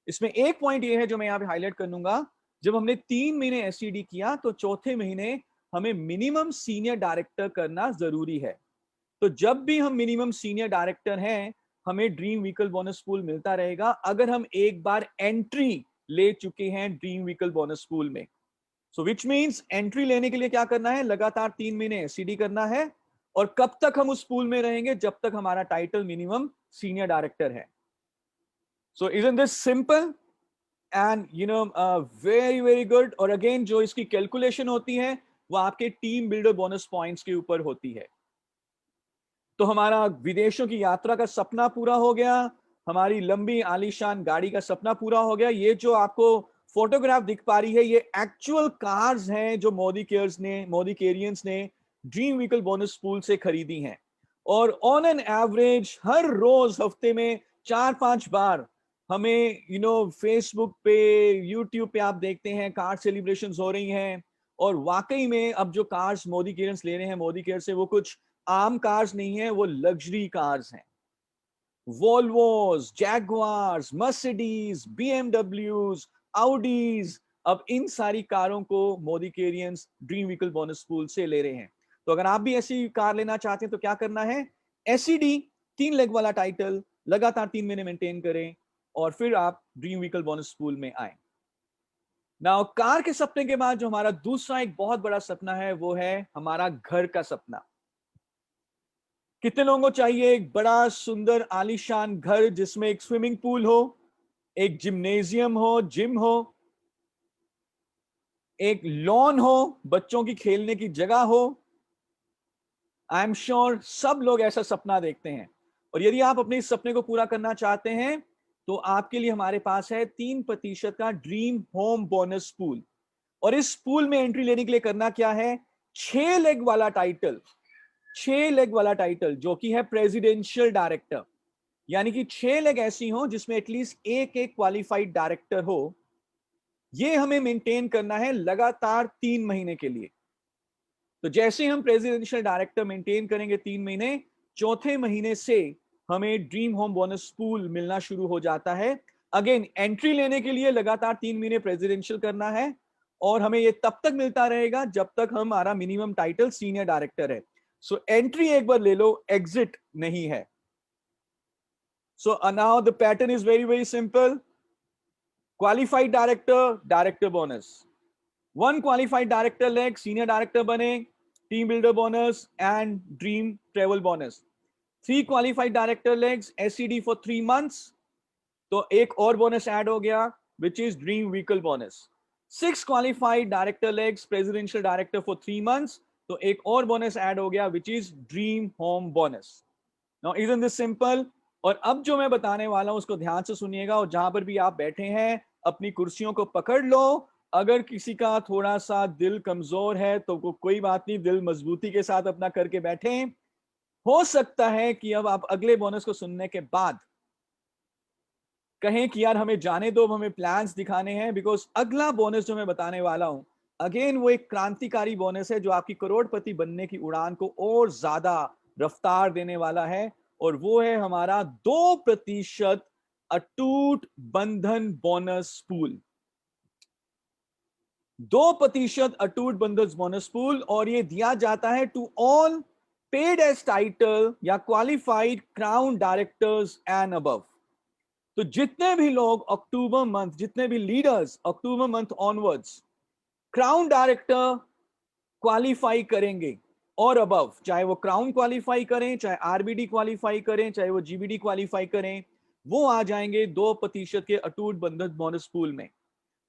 इसमें एक पॉइंट ये है जो मैं यहां पे हाईलाइट कर लूंगा, जब हमने 3 महीने एससीडी किया तो चौथे महीने हमें मिनिमम सीनियर डायरेक्टर करना जरूरी है। तो जब भी हम मिनिमम सीनियर डायरेक्टर हैं, हमें ड्रीम व्हीकल बोनस पूल मिलता रहेगा अगर हम एक बार एंट्री ले चुके हैं ड्रीम व्हीकल बोनस पूल में। सो विच मीन्स एंट्री लेने के लिए क्या करना है, लगातार 3 महीने एससीडी करना है। और कब तक हम उस पूल में रहेंगे, जब तक हमारा टाइटल मिनिमम सीनियर डायरेक्टर है। सो isn't this simple and very good. और अगेन जो इसकी कैलकुलेशन होती है वो आपके टीम बिल्डर बोनस पॉइंट्स के ऊपर होती है। तो हमारा विदेशों की यात्रा का सपना पूरा हो गया, हमारी लंबी आलीशान गाड़ी का सपना पूरा हो गया। ये जो आपको फोटोग्राफ दिख पा रही है ये एक्चुअल कार्स हैं जो मोदी केयरियंस ने ड्रीम व्हीकल बोनस पूल से खरीदी हैं। और ऑन एन एवरेज हर रोज हफ्ते में 4-5 बार हमें फेसबुक पे, यूट्यूब पे आप देखते हैं कार सेलिब्रेशंस हो रही हैं, और वाकई में अब जो कार्स मोदी केयर्स ले रहे हैं मोदी केयर से, वो कुछ आम कार्स नहीं है, वो लग्जरी कार्स हैं। Volvos, Jaguars, Mercedes, BMWs, Audis, अब इन सारी कारों को मोदी केरियंस ड्रीम व्हीकल बोनस पूल से ले रहे हैं। तो अगर आप भी ऐसी कार लेना चाहते हैं तो क्या करना है, एसईडी 3 लेग वाला टाइटल लगातार 3 महीने मेंटेन करें और फिर आप ड्रीम व्हीकल बोनस पूल में आए। नाउ कार के सपने के बाद जो हमारा दूसरा एक बहुत बड़ा सपना है वो है हमारा घर का सपना। कितने लोगों को चाहिए एक बड़ा सुंदर आलीशान घर जिसमें एक स्विमिंग पूल हो, एक जिम्नेजियम हो, जिम हो, एक लॉन हो, बच्चों की खेलने की जगह हो। आई एम श्योर सब लोग ऐसा सपना देखते हैं, और यदि आप अपने इस सपने को पूरा करना चाहते हैं तो आपके लिए हमारे पास है 3% का ड्रीम होम बोनस पूल। और इस पूल में एंट्री लेने के लिए करना क्या है, 6 लेग वाला टाइटल, 6 लेग वाला टाइटल जो कि है प्रेसिडेंशियल डायरेक्टर, यानी कि 6 लेग ऐसी हो जिसमें एटलीस्ट एक एक क्वालिफाइड डायरेक्टर हो। ये हमें मेंटेन करना है लगातार 3 महीने के लिए। तो जैसे हम प्रेसिडेंशियल डायरेक्टर मेंटेन करेंगे 3 महीने, चौथे महीने से हमें ड्रीम होम बोनस पूल मिलना शुरू हो जाता है। अगेन एंट्री लेने के लिए लगातार 3 महीने प्रेसिडेंशियल करना है, और हमें ये तब तक मिलता रहेगा जब तक हमारा मिनिमम टाइटल सीनियर डायरेक्टर है। सो एंट्री एक बार ले लो, एग्जिट नहीं है। So now the pattern is very, very simple. Qualified director, director bonus. One qualified director leg, senior director bane, team builder bonus and dream travel bonus. 3 qualified director legs, SCD for 3 months. तो एक और bonus add हो गया, which is dream vehicle bonus. 6 qualified director legs, presidential director for 3 months. तो एक और bonus add हो गया, which is dream home bonus. Now isn't this simple? और अब जो मैं बताने वाला हूं उसको ध्यान से सुनिएगा, और जहां पर भी आप बैठे हैं अपनी कुर्सियों को पकड़ लो। अगर किसी का थोड़ा सा दिल कमजोर है तो कोई बात नहीं, दिल मजबूती के साथ अपना करके बैठे। हो सकता है कि अब आप अगले बोनस को सुनने के बाद कहें कि यार हमें जाने दो, हमें प्लान्स दिखाने हैं, बिकॉज अगला बोनस जो मैं बताने वाला हूं अगेन वो एक क्रांतिकारी बोनस है जो आपकी करोड़पति बनने की उड़ान को और ज्यादा रफ्तार देने वाला है, और वो है हमारा 2% अटूट बंधन बोनस पूल। 2% अटूट बंधन बोनस पूल, और ये दिया जाता है to all paid as title या qualified crown directors and above. तो जितने भी लोग अक्टूबर मंथ, जितने भी leaders October month onwards crown director qualify करेंगे और अबव, चाहे वो क्राउन क्वालिफाई करें, चाहे आरबीडी क्वालिफाई करें, चाहे वो जीबीडी क्वालिफाई करें, वो आ जाएंगे 2% के अटूट बंधन बोनस पूल में।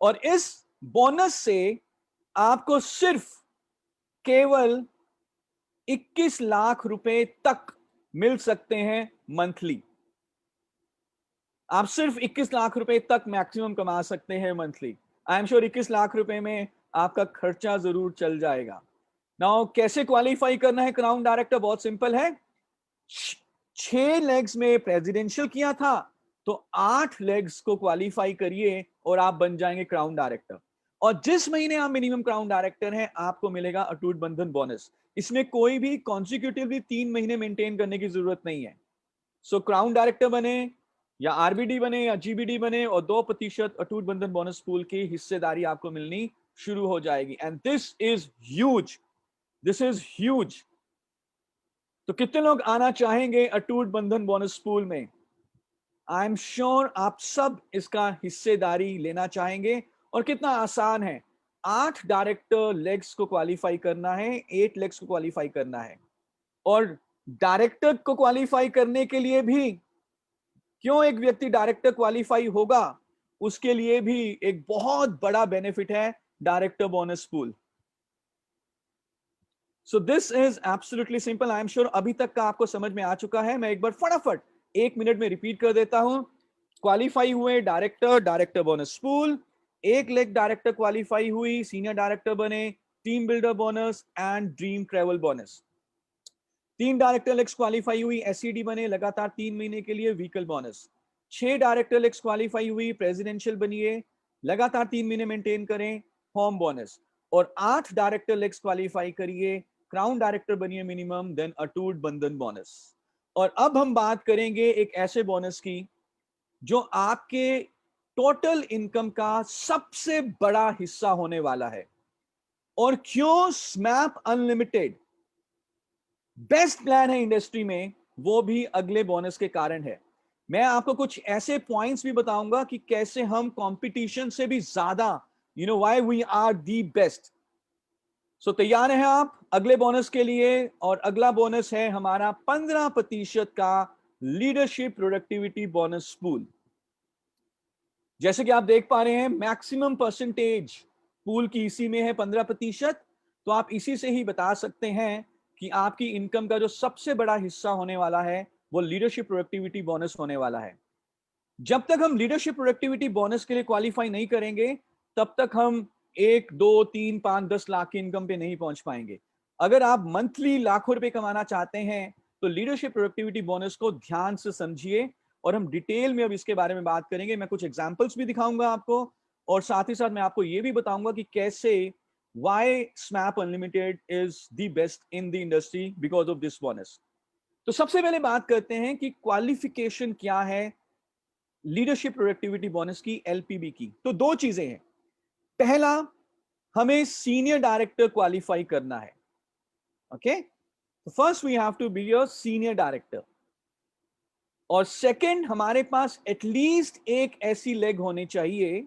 और इस बोनस से आपको सिर्फ केवल 21 लाख रुपए तक मिल सकते हैं मंथली। आप सिर्फ 21 लाख रुपए तक मैक्सिमम कमा सकते हैं monthly. I am sure 21 lakh रुपए में आपका खर्चा जरूर चल जाएगा। नाउ कैसे क्वालिफाई करना है क्राउन डायरेक्टर, बहुत सिंपल है। 6 लेग्स में प्रेसिडेंशियल किया था तो 8 लेग्स को क्वालिफाई करिए और आप बन जाएंगे क्राउन डायरेक्टर। और जिस महीने आप मिनिमम क्राउन डायरेक्टर हैं आपको मिलेगा अटूट बंधन बोनस। इसमें कोई भी कॉन्सिक्यूटिवली 3 महीने मेंटेन करने की जरूरत नहीं है। सो क्राउन डायरेक्टर बने या आरबीडी बने या जीबीडी बने और 2% अटूट बंधन बोनस पूल की हिस्सेदारी आपको मिलनी शुरू हो जाएगी। And this is huge, this is huge. तो कितने लोग आना चाहेंगे अटूट बंधन बोनस पूल में? आई एम श्योर आप सब इसका हिस्सेदारी लेना चाहेंगे। और कितना आसान है, 8 डायरेक्टर लेग्स को क्वालिफाई करना है, 8 लेग्स को क्वालिफाई करना है। और डायरेक्टर को क्वालिफाई करने के लिए भी, क्यों एक व्यक्ति डायरेक्टर क्वालिफाई होगा, उसके लिए भी एक बहुत बड़ा बेनिफिट है director bonus pool. So this is absolutely simple. I am sure अभी तक का आपको समझ में आ चुका है। मैं एक बार फटाफट 1 मिनट में रिपीट कर देता हूं। क्वालिफाई हुए director, director bonus pool, 1 leg director qualify हुई, सीनियर डायरेक्टर बने, team builder bonus and dream travel bonus. 3 director legs qualify हुई, एसईडी बने लगातार 3 महीने के लिए, vehicle bonus. 6 director legs qualify हुई, प्रेसिडेंशियल बनिए, लगातार 3 महीने मेंटेन करें, होम बोनस। और 8 डायरेक्टर लेग्स क्वालिफाई करिए, क्राउन डायरेक्टर बनिए मिनिमम, देन अटूट बंधन बोनस। और अब हम बात करेंगे एक ऐसे बोनस की जो आपके टोटल इनकम का सबसे बड़ा हिस्सा होने वाला है। और क्यों स्मैप अनलिमिटेड बेस्ट प्लान है इंडस्ट्री में, वो भी अगले बोनस के कारण है। मैं आपको कुछ ऐसे पॉइंट्स भी बताऊंगा कि कैसे हम कंपटीशन से भी ज्यादा, why we are the best. So तैयार हैं आप अगले बोनस के लिए? और अगला बोनस है हमारा 15% का लीडरशिप प्रोडक्टिविटी बोनस पूल। जैसे कि आप देख पा रहे हैं, मैक्सिमम परसेंटेज पूल की इसी में है 15%। तो आप इसी से ही बता सकते हैं कि आपकी इनकम का जो सबसे बड़ा हिस्सा होने वाला है वो लीडरशिप प्रोडक्टिविटी बोनस होने वाला है। जब तक हम लीडरशिप प्रोडक्टिविटी बोनस के लिए क्वालिफाई नहीं करेंगे, तब तक हम 1, 2, 3, 5, 10 लाख की इनकम पे नहीं पहुंच पाएंगे। अगर आप मंथली लाखों रुपए कमाना चाहते हैं तो लीडरशिप प्रोडक्टिविटी बोनस को ध्यान से समझिए। और हम डिटेल में अब इसके बारे में बात करेंगे। मैं कुछ एग्जांपल्स भी दिखाऊंगा आपको, और साथ ही साथ मैं आपको यह भी बताऊंगा कि कैसे why SMAP unlimited is the best in the industry because of this bonus. तो सबसे पहले बात करते हैं कि क्वालिफिकेशन क्या है लीडरशिप प्रोडक्टिविटी बोनस की, एलपीबी की। तो दो चीजें हैं। पहला, हमें सीनियर डायरेक्टर क्वालिफाई करना है। Okay, first we have to be your senior director. और सेकंड, हमारे पास एटलीस्ट एक ऐसी लेग होनी चाहिए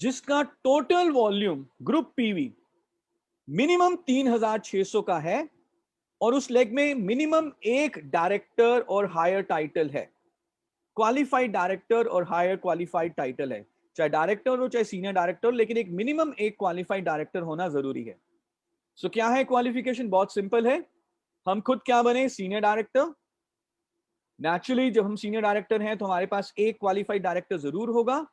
जिसका total volume group PV minimum 3600 का है, और उस लेग में मिनिमम एक डायरेक्टर और हायर टाइटल है, क्वालिफाइड डायरेक्टर और हायर क्वालिफाइड टाइटल है। चाहे डायरेक्टर हो चाहे सीनियर डायरेक्टर हो, लेकिन एक मिनिमम एक क्वालिफाइड डायरेक्टर होना जरूरी है। सो क्या है क्वालिफिकेशन? बहुत सिंपल है। हम खुद क्या बने? Senior director. नेचुरली जब हम सीनियर डायरेक्टर हैं तो हमारे पास एक क्वालिफाइड डायरेक्टर जरूर होगा,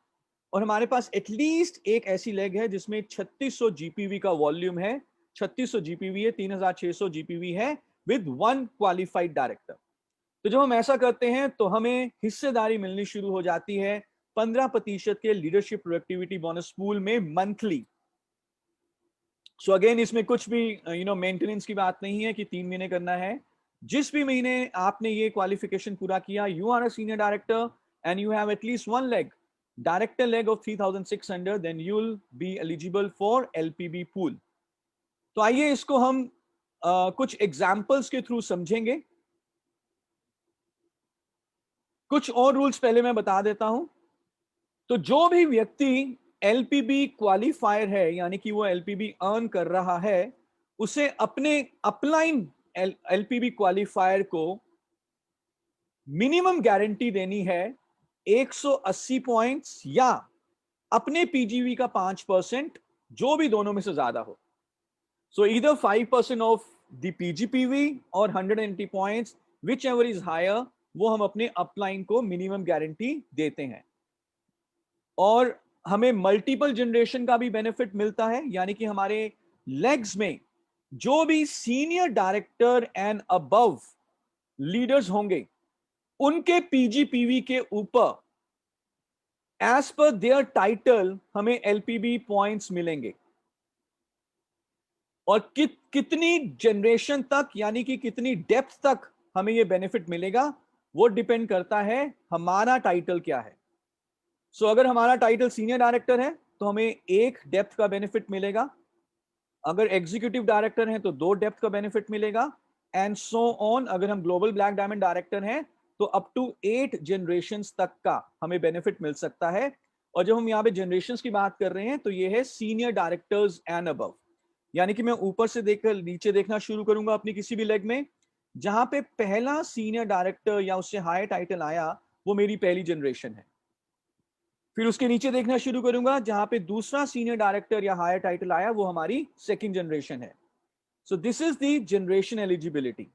और हमारे पास एटलीस्ट एक ऐसी लेग है जिसमें 3600 जीपीवी का वॉल्यूम है। 3600 जीपीवी है, 3600 जीपीवी है विद वन क्वालिफाइड डायरेक्टर। तो जब हम ऐसा करते हैं तो हमें हिस्सेदारी मिलनी शुरू हो जाती है 15% के लीडरशिप प्रोडक्टिविटी बोनस पूल में मंथली। सो अगेन इसमें कुछ भी मेंटेनेंस की बात नहीं है कि 3 महीने करना है। जिस भी महीने आपने ये क्वालिफिकेशन पूरा किया, you are a senior director and you have at least one leg, director leg of 3600, then you will be eligible for LPB pool. तो आइए इसको हम कुछ एग्जाम्पल्स के थ्रू समझेंगे। कुछ और रूल्स पहले मैं बता देता हूं। तो जो भी व्यक्ति एलपीबी क्वालिफायर है, यानी कि वो एलपीबी अर्न कर रहा है, उसे अपने अपलाइन एलपीबी क्वालिफायर को मिनिमम गारंटी देनी है 180 पॉइंट्स या अपने पीजीवी का 5%, जो भी दोनों में से ज्यादा हो। So either 5% of the PGPV और 180 points, whichever is higher, वो हम अपने अपलाइन को मिनिमम गारंटी देते हैं। और हमें मल्टीपल जनरेशन का भी बेनिफिट मिलता है, यानी कि हमारे लेग्स में जो भी senior director and above leaders होंगे, उनके पीजीपीवी के ऊपर एज पर देयर टाइटल हमें एलपीबी पॉइंट्स मिलेंगे। और कितनी जनरेशन तक, यानी कि कितनी डेप्थ तक हमें यह बेनिफिट मिलेगा, वो डिपेंड करता है हमारा टाइटल क्या है। सो अगर हमारा टाइटल सीनियर डायरेक्टर है तो हमें एक डेप्थ का बेनिफिट मिलेगा, अगर एग्जीक्यूटिव डायरेक्टर हैं तो 2 डेप्थ का बेनिफिट मिलेगा, एंड सो ऑन। अगर हम ग्लोबल ब्लैक डायमंड डायरेक्टर हैं तो अप टू 8 जनरेशंस तक का हमें बेनिफिट मिल सकता है। और जब हम यहाँ पे जनरेशंस की बात कर रहे हैं तो ये है सीनियर डायरेक्टर्स एंड अबव, यानी कि मैं ऊपर से देखकर नीचे देखना शुरू करूंगा अपनी किसी भी लेग में, जहां पे पहला सीनियर डायरेक्टर या उससे हायर टाइटल आया वो मेरी पहली जनरेशन है। फिर उसके नीचे देखना शुरू करूंगा, जहां पे दूसरा सीनियर डायरेक्टर या हायर टाइटल आया वो हमारी सेकंड जनरेशन है। So this is the generation eligibility.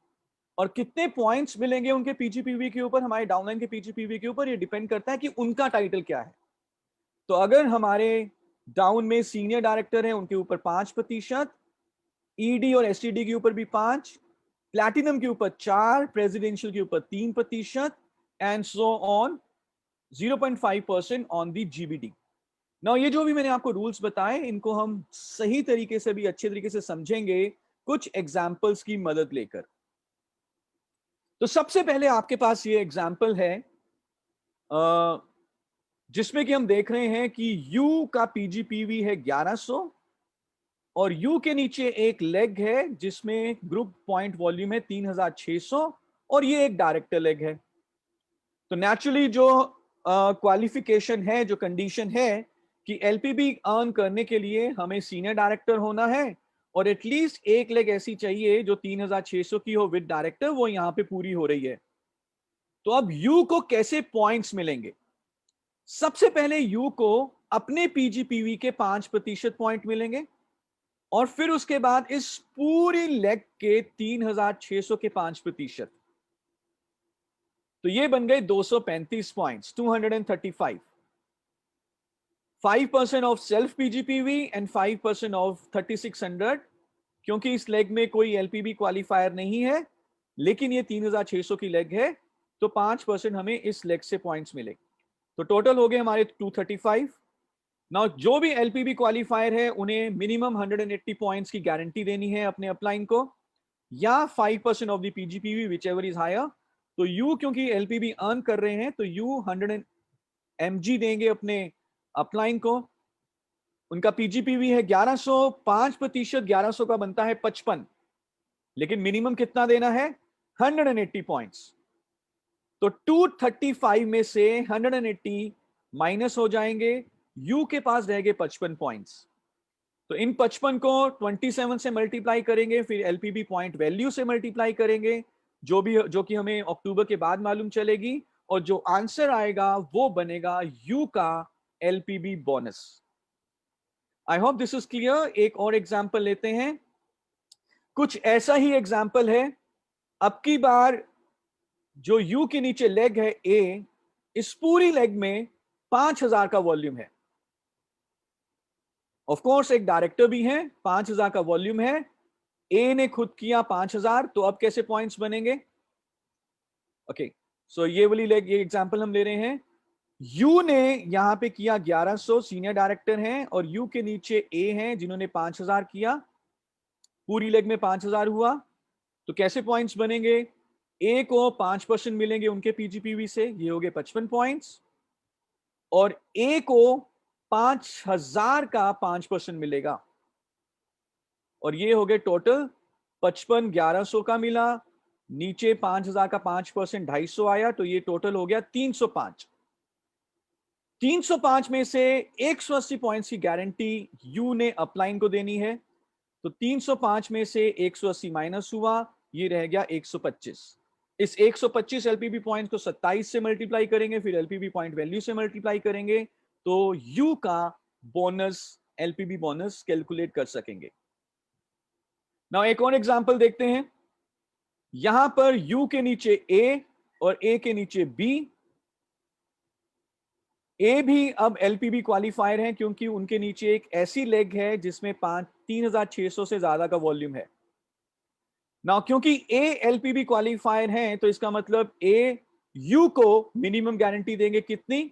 और कितने पॉइंट्स मिलेंगे उनके पीजीपीवी के ऊपर, हमारे डाउनलाइन के पीजीपीवी के ऊपर, ये डिपेंड करता है कि उनका टाइटल क्या है। तो अगर हमारे डाउन में सीनियर डायरेक्टर है, उनके ऊपर 5%, ईडी और एसटीडी के ऊपर भी 5, प्लैटिनम के ऊपर 4, प्रेसिडेंशियल के ऊपर 3%, and so on, 0.5% on the GBD. Now ये जो भी मैंने आपको रूल्स बताए, इनको हम सही तरीके से भी अच्छे तरीके से समझेंगे कुछ एग्जाम्पल्स की मदद लेकर। तो सबसे पहले आपके पास ये एग्जाम्पल है जिसमें कि हम देख रहे हैं कि U का PGPV है 1100 और U के नीचे एक लेग है जिसमें ग्रुप पॉइंट वॉल्यूम है 3600 और ये एक डायरेक्टर लेग है। तो नेचुरली जो क्वालिफिकेशन है, जो कंडीशन है कि एलपीबी अर्न करने के लिए हमें सीनियर डायरेक्टर होना है और एटलीस्ट एक लेग ऐसी चाहिए जो 3600 की हो विद डायरेक्टर, वो यहां पे पूरी हो रही है। तो अब यू को कैसे पॉइंट्स मिलेंगे? सबसे पहले यू को अपने पीजीपीवी के 5% पॉइंट मिलेंगे और फिर उसके बाद इस पूरी लेग के 3600 के 5%, तो ये बन गए 235 points, 235। 5% of self PGPV and 5% of 3600, क्योंकि इस लेग में कोई एलपीबी क्वालिफायर नहीं है लेकिन ये 3600 की लेग है, तो 5% हमें इस लेग से पॉइंट्स मिले। तो टोटल हो गए हमारे 235। नाउ जो भी एलपीबी क्वालिफायर है उन्हें मिनिमम 180 पॉइंट्स की गारंटी देनी है अपने अपलाइन को, या 5% of the PGPV whichever is higher. तो यू क्योंकि एलपीबी अर्न कर रहे हैं तो यू 100 mg देंगे अपने अपलाइन को। उनका पीजीपीवी है 1100, 5% 1100 का बनता है 55, लेकिन मिनिमम कितना देना है? 180 पॉइंट्स। तो 235 में से 180 माइनस हो जाएंगे, यू के पास रह गए 55 पॉइंट्स। तो इन 55 को 27 से मल्टीप्लाई करेंगे, फिर एलपीबी पॉइंट वैल्यू से मल्टीप्लाई करेंगे, जो कि हमें अक्टूबर के बाद मालूम चलेगी, और जो आंसर आएगा वो बनेगा यू का LPB bonus. I hope this is clear. एक और एग्जांपल लेते हैं। कुछ ऐसा ही एग्जांपल है। अब की बार जो यू के नीचे लेग है ए, इस पूरी लेग में 5000 का वॉल्यूम है। ऑफ कोर्स एक डायरेक्टर भी है, 5000 का वॉल्यूम है, ए ने खुद किया 5000, तो अब कैसे पॉइंट्स बनेंगे? ओके, सो ये वाली लेग, ये एग्जांपल हम ले रहे हैं। यू ने यहां पे किया 1100, सीनियर डायरेक्टर हैं, और यू के नीचे ए हैं जिन्होंने 5000 किया, पूरी लेग में 5000 हुआ। तो कैसे पॉइंट्स बनेंगे? ए को 5% मिलेंगे उनके पीजीपीवी से, ये हो गए 55 पॉइंट्स, और ए को 5000 का 5% मिलेगा, और ये हो गए टोटल 55, 1100 का मिला, नीचे 5000 का 5% 250 आया, तो ये टोटल हो गया 305। 305 में से 180 पॉइंट्स की गारंटी यू ने अपलाइन को देनी है, तो 305 में से 180 माइनस हुआ, ये रह गया 125। इस 125 एलपीबी पॉइंट को 27 से मल्टीप्लाई करेंगे, फिर एलपीबी पॉइंट वैल्यू से मल्टीप्लाई करेंगे, तो यू का बोनस, एलपीबी बोनस कैलकुलेट कर सकेंगे। नाउ एक और एग्जांपल देखते हैं। यहां पर यू के नीचे ए और ए के नीचे बी। ए भी अब एलपीबी क्वालिफायर है क्योंकि उनके नीचे एक ऐसी लेग है जिसमें 3600 से ज्यादा का वॉल्यूम है। ना क्योंकि ए एलपीबी क्वालिफायर है तो इसका मतलब ए यू को मिनिमम गारंटी देंगे कितनी?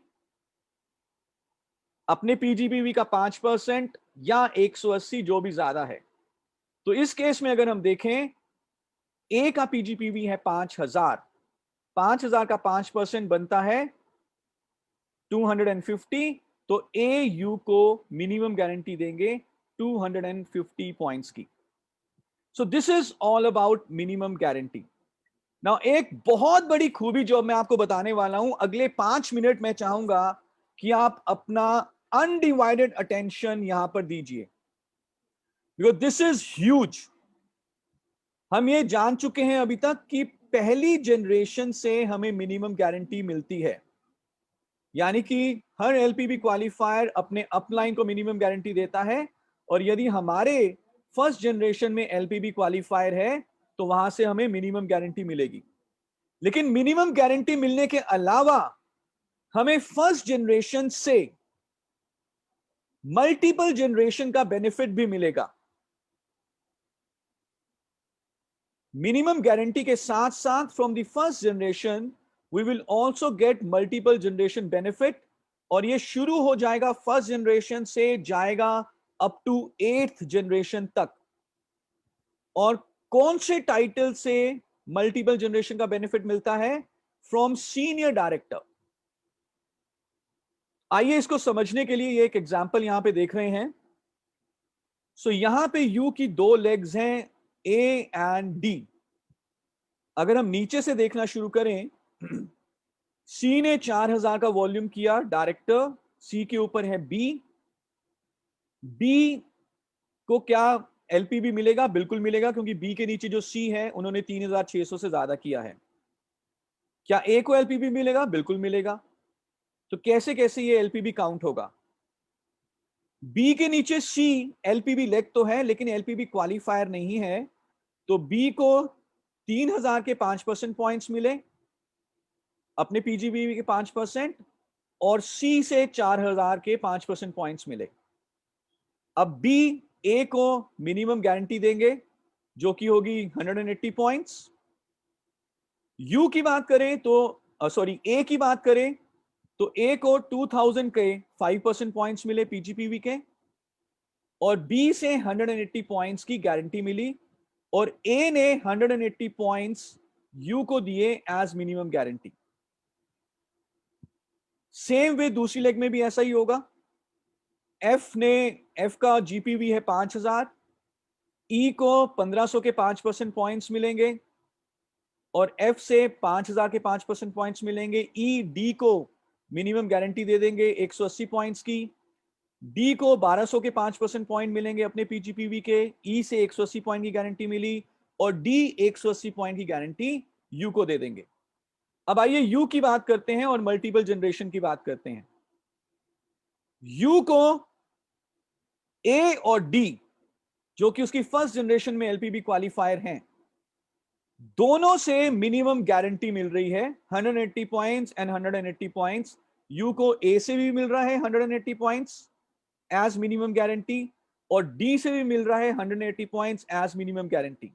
अपने पीजीपीवी का 5% या 180, जो भी ज्यादा है। तो इस केस में अगर हम देखें, ए का पीजीपीवी है 5000, 5000 का 5% बनता है 250, तो ए यू को मिनिमम गारंटी देंगे 250 पॉइंट्स की। सो this is all about minimum guarantee. Now एक बहुत बड़ी खूबी जो मैं आपको बताने वाला हूं, अगले 5 मिनट में चाहूंगा कि आप अपना अनडिवाइडेड अटेंशन यहां पर दीजिए, बिकॉज दिस इज ह्यूज। हम ये जान चुके हैं अभी तक कि पहली जनरेशन से हमें मिनिमम गारंटी मिलती है, यानी कि हर एलपीबी क्वालिफायर अपने अपलाइन को मिनिमम गारंटी देता है, और यदि हमारे फर्स्ट जनरेशन में एलपीबी क्वालिफायर है तो वहां से हमें मिनिमम गारंटी मिलेगी। लेकिन मिनिमम गारंटी मिलने के अलावा हमें फर्स्ट जनरेशन से मल्टीपल जनरेशन का बेनिफिट भी मिलेगा। मिनिमम गारंटी के साथ साथ from the first generation we will also get multiple generation benefit, और ये शुरू हो जाएगा फर्स्ट जनरेशन से जाएगा अप टू 8th जनरेशन तक। और कौन से टाइटल से मल्टीपल जनरेशन का बेनिफिट मिलता है? From senior director. आइए इसको समझने के लिए ये एक एग्जांपल यहां पे देख रहे हैं। सो यहां पे यू की दो लेग्स हैं, ए एंड डी। अगर हम नीचे से देखना शुरू करें, सी ने 4000 का वॉल्यूम किया डायरेक्टर, सी के ऊपर है बी। बी को क्या एलपीबी मिलेगा? बिल्कुल मिलेगा, क्योंकि बी के नीचे जो सी है उन्होंने 3600 से ज्यादा किया है। क्या ए को एलपीबी मिलेगा? बिल्कुल मिलेगा। तो कैसे कैसे ये एलपीबी काउंट होगा? बी के नीचे सी एलपीबी लेग तो है, लेकिन एलपीबी क्वालिफायर नहीं है। तो बी को 3000 के 5% पॉइंट्स मिले, अपने पीजीबी के 5%, और सी से 4000 के 5% पॉइंट्स मिले। अब बी ए को मिनिमम गारंटी देंगे, जो कि होगी 180 पॉइंट्स। यू की बात करें तो सॉरी ए की बात करें तो ए को 2000 के 5% पॉइंट्स मिले पीजीपीवी के, और बी से 180 पॉइंट्स की गारंटी मिली, और ए ने 180 पॉइंट्स यू को दिए as minimum guarantee. Same way दूसरी लेग में भी ऐसा ही होगा। एफ का जीपीवी है 5000, ई को 1500 के 5% पॉइंट्स मिलेंगे, और एफ से 5000 के 5% पॉइंट्स मिलेंगे। ई डी को मिनिमम गारंटी दे देंगे 180 पॉइंट्स की। डी को 1200 के 5% पॉइंट मिलेंगे अपने पीजीपीवी के, ई से 180 पॉइंट की गारंटी मिली, और डी 180 पॉइंट की गारंटी यू को दे देंगे। अब आइए यू की बात करते हैं और मल्टीपल जनरेशन की बात करते हैं। यू को ए और डी, जो कि उसकी फर्स्ट जनरेशन में एलपीबी क्वालिफायर हैं, दोनों से मिनिमम गारंटी मिल रही है 180 पॉइंट्स एंड 180 पॉइंट्स। यू को ए से भी मिल रहा है 180 पॉइंट्स एज मिनिमम गारंटी, और डी से भी मिल रहा है 180 पॉइंट्स एज मिनिमम गारंटी।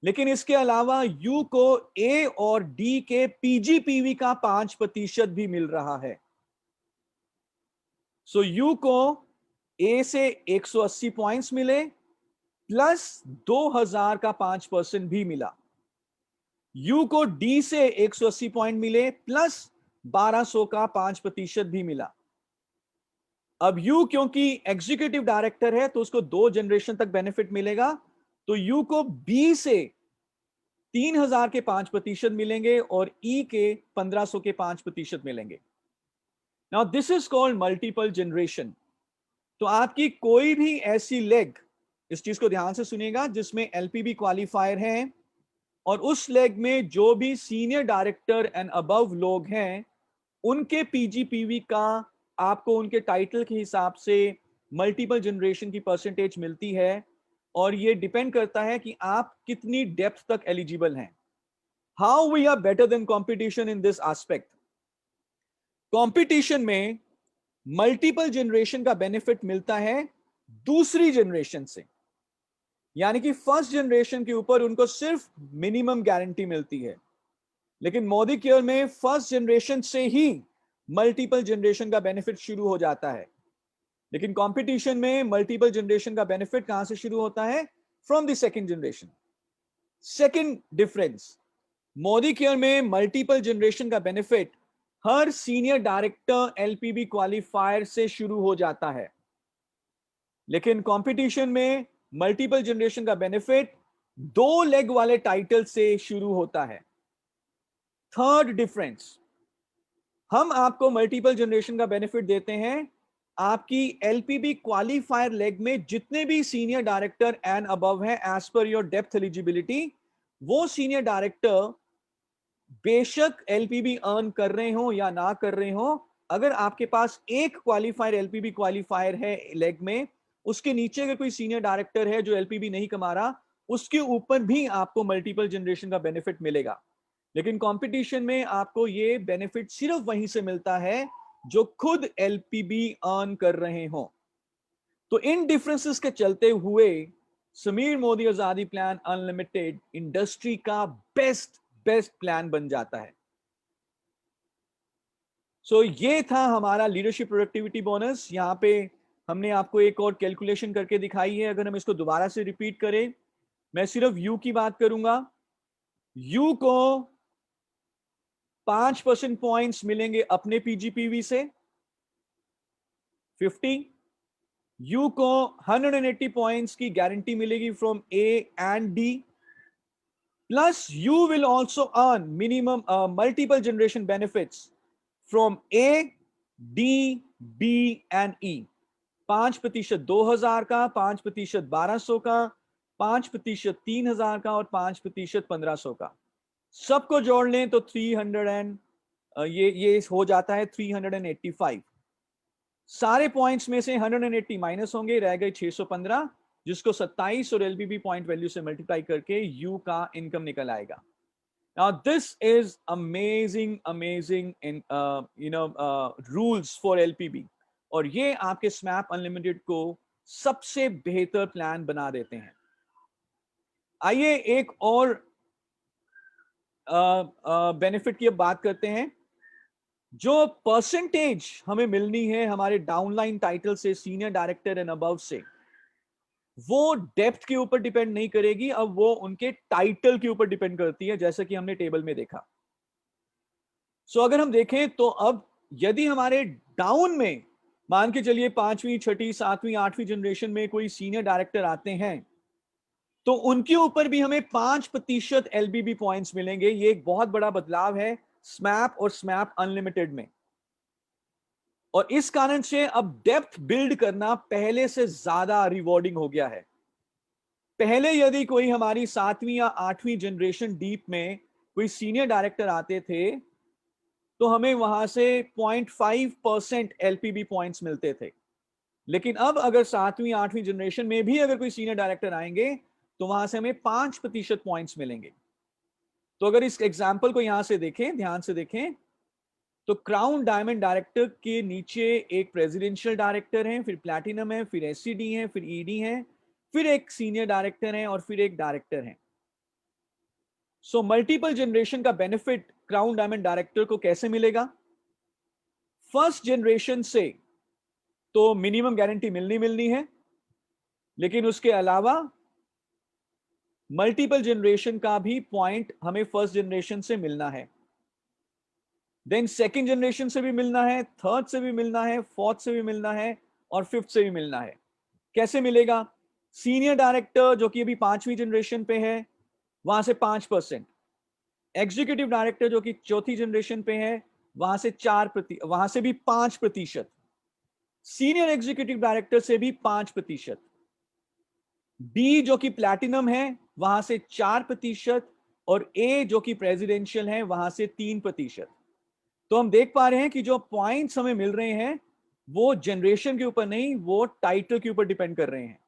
लेकिन इसके अलावा यू को ए और डी के पीजीपीवी का 5% भी मिल रहा है। सो यू को ए से 180 पॉइंट्स मिले, प्लस 2000 का 5% भी मिला। यू को डी से 180 पॉइंट मिले, प्लस 1200 का 5% भी मिला। अब यू क्योंकि एग्जीक्यूटिव डायरेक्टर है तो उसको 2 जनरेशन तक बेनिफिट मिलेगा, तो यू को बी से 3000 के 5% मिलेंगे, और ई के 1500 के 5% मिलेंगे। Now this is called multiple generation. तो आपकी कोई भी ऐसी लेग, इस चीज को ध्यान से सुनिएगा, जिसमें एलपीबी क्वालिफायर है, और उस लेग में जो भी सीनियर डायरेक्टर एंड अबव लोग हैं, उनके पीजीपीवी का आपको उनके टाइटल के हिसाब से मल्टीपल जनरेशन की परसेंटेज मिलती है, और ये डिपेंड करता है कि आप कितनी डेप्थ तक एलिजिबल हैं। How we are better than competition in this aspect? Competition में मल्टीपल जनरेशन का बेनिफिट मिलता है दूसरी जनरेशन से, यानी कि फर्स्ट जनरेशन के ऊपर उनको सिर्फ मिनिमम गारंटी मिलती है। लेकिन मोदी केयर में फर्स्ट जनरेशन से ही मल्टीपल जनरेशन का बेनिफिट शुरू हो जाता है। लेकिन कंपटीशन में मल्टीपल जनरेशन का बेनिफिट कहां से शुरू होता है? From the second generation. Second difference, Modi care में मल्टीपल जनरेशन का बेनिफिट हर सीनियर डायरेक्टर एलपीबी क्वालिफायर से शुरू हो जाता है। लेकिन कंपटीशन में मल्टीपल जनरेशन का बेनिफिट 2 लेग वाले टाइटल से शुरू होता है। थर्ड डिफरेंस, हम आपको मल्टीपल जनरेशन का बेनिफिट देते हैं आपकी एलपीबी क्वालिफायर लेग में जितने भी सीनियर डायरेक्टर एंड अबव हैं as per your depth eligibility, वो सीनियर डायरेक्टर बेशक एलपीबी अर्न कर रहे हो या ना कर रहे हो, अगर आपके पास एक क्वालिफायर एलपीबी क्वालिफायर है लेग में, उसके नीचे अगर कोई सीनियर डायरेक्टर है जो एलपीबी नहीं कमा रहा, उसके ऊपर भी आपको मल्टीपल जनरेशन का बेनिफिट मिलेगा। लेकिन कंपटीशन में आपको ये बेनिफिट सिर्फ वहीं से मिलता है जो खुद एलपीबी अर्न कर रहे हो। तो इन डिफरेंसेस के चलते हुए Sameer Modi Azadi plan unlimited industry का बेस्ट प्लान बन जाता है। सो ये था हमारा लीडरशिप प्रोडक्टिविटी बोनस। यहाँ पे हमने आपको एक और कैलकुलेशन करके दिखाई है। अगर हम इसको दोबारा से रिपीट करें, मैं सिर्फ यू की बात करूंगा। यू को 5% पॉइंट्स मिलेंगे अपने पीजीपीवी से 50। यू को 180 पॉइंट्स की गारंटी मिलेगी from A and D, plus you will also earn minimum multiple generation benefits from A, D, B and E. 5% 2000 का, 5% 1200 का, 5% 3000 का और 5% 1500 का। सबको जोड़ लें तो 300 एंड ये हो जाता है 385। सारे पॉइंट्स में से 180 माइनस होंगे, रह गए 615, जिसको 27 और एलबीबी पॉइंट वैल्यू से मल्टीप्लाई करके यू का इनकम निकल आएगा। Now this is amazing in rules for LPB, और ये आपके स्मैप अनलिमिटेड को सबसे बेहतर प्लान बना देते हैं। आइए एक और बेनिफिट की अब बात करते हैं। जो परसेंटेज हमें मिलनी है हमारे डाउनलाइन टाइटल से, सीनियर डायरेक्टर एंड अबव से, वो डेप्थ के ऊपर डिपेंड नहीं करेगी, अब वो उनके टाइटल के ऊपर डिपेंड करती है, जैसा कि हमने टेबल में देखा। सो अगर हम देखें तो अब यदि हमारे डाउन में मान के चलिए 5वीं, 6वीं, 7वीं, 8वीं जनरेशन में कोई सीनियर डायरेक्टर आते हैं, तो उनके ऊपर भी हमें 5% एलबीबी पॉइंट्स मिलेंगे। ये एक बहुत बड़ा बदलाव है स्मैप और स्मैप अनलिमिटेड में, और इस कारण से अब डेप्थ बिल्ड करना पहले से ज्यादा रिवॉर्डिंग हो गया है। पहले यदि कोई हमारी 7वीं या 8वीं जनरेशन डीप में कोई सीनियर डायरेक्टर आते थे तो हमें वहां से 0.5% एलपीबी पॉइंट्स मिलते थे, लेकिन अब अगर 7वीं 8वीं जनरेशन में भी अगर कोई सीनियर डायरेक्टर आएंगे तो वहां से हमें 5% पॉइंट्स मिलेंगे। तो अगर इस एग्जाम्पल को यहां से देखें, ध्यान से देखें, तो क्राउन डायमंड डायरेक्टर के नीचे एक प्रेसिडेंशियल डायरेक्टर है, फिर प्लैटिनम है, फिर एससीडी है, फिर ईडी है, फिर एक सीनियर डायरेक्टर है और फिर एक डायरेक्टर है। सो मल्टीपल जनरेशन का बेनिफिट क्राउन डायमंड डायरेक्टर को कैसे मिलेगा? फर्स्ट जनरेशन से तो मिनिमम गारंटी मिलनी है, लेकिन उसके अलावा मल्टीपल जनरेशन का भी पॉइंट हमें फर्स्ट जनरेशन से मिलना है, देन सेकंड जनरेशन से भी मिलना है, थर्ड से भी मिलना है, फोर्थ से भी मिलना है और फिफ्थ से भी मिलना है। कैसे मिलेगा? सीनियर डायरेक्टर जो कि अभी 5वीं जनरेशन पे है, वहां से 5%, एग्जीक्यूटिव डायरेक्टर जो कि 4थी जनरेशन पे है, वहां से 4%, वहां से भी 5%, सीनियर एग्जीक्यूटिव डायरेक्टर से भी 5%, बी जो कि प्लैटिनम है वहां से 4% और ए जो कि प्रेसिडेंशियल है वहां से 3%। तो हम देख पा रहे हैं कि जो पॉइंट्स हमें मिल रहे हैं वो जनरेशन के ऊपर नहीं, वो टाइटल के ऊपर डिपेंड कर रहे हैं।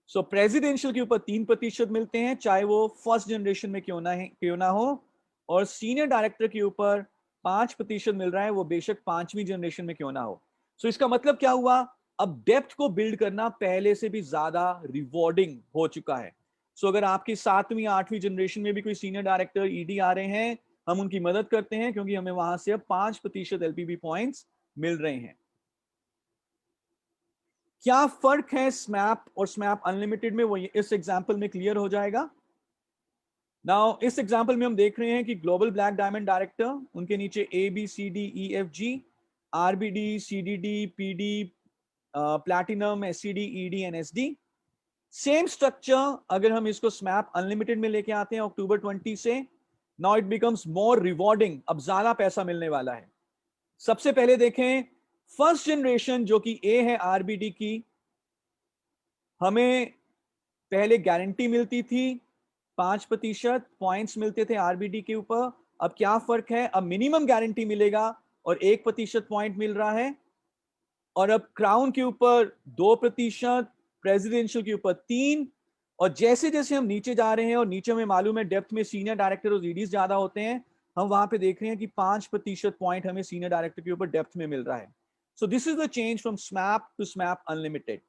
सो प्रेसिडेंशियल के ऊपर 3% मिलते हैं, चाहे वो फर्स्ट जनरेशन में क्यों ना हो, और सीनियर डायरेक्टर के ऊपर 5% मिल रहा है, वो बेशक 5वीं जनरेशन में क्यों ना हो। सो इसका मतलब क्या हुआ? अब डेप्थ को बिल्ड करना पहले से भी ज्यादा रिवॉर्डिंग हो चुका है। सो अगर आपकी 7वीं 8वीं जनरेशन में भी कोई सीनियर डायरेक्टर ईडी आ रहे हैं, हम उनकी मदद करते हैं क्योंकि हमें वहां से अब 5% एलपीबी पॉइंट्स मिल रहे हैं। क्या फर्क है स्मैप और स्मैप अनलिमिटेड में, वो इस एग्जांपल में क्लियर हो जाएगा। नाउ इस एग्जांपल में हम देख रहे हैं कि ग्लोबल ब्लैक डायमंड डायरेक्टर, उनके नीचे A B C D E F G, RBD, CDD, PD, platinum, SCD, ED and SD. Same structure अगर हम इसको स्मैप अनलिमिटेड में लेके आते हैं अक्टूबर 20 से, now it becomes more rewarding, अब ज्यादा पैसा मिलने वाला है। सबसे पहले देखें फर्स्ट जनरेशन जो कि ए है आरबीडी की, हमें पहले गारंटी मिलती थी, 5% पॉइंट्स मिलते थे आरबीडी के ऊपर। अब क्या फर्क है? अब मिनिमम गारंटी मिलेगा और 1% पॉइंट मिल रहा है, और अब क्राउन के ऊपर 2%, प्रेसिडेंशियल के ऊपर 3%, और जैसे जैसे हम नीचे जा रहे हैं और नीचे में मालूम है डेप्थ में सीनियर डायरेक्टर और ईडीज ज्यादा होते हैं, हम वहां पे देख रहे हैं कि 5% पॉइंट हमें सीनियर डायरेक्टर के ऊपर डेप्थ में मिल रहा है। So this is the change from SMAP to SMAP unlimited.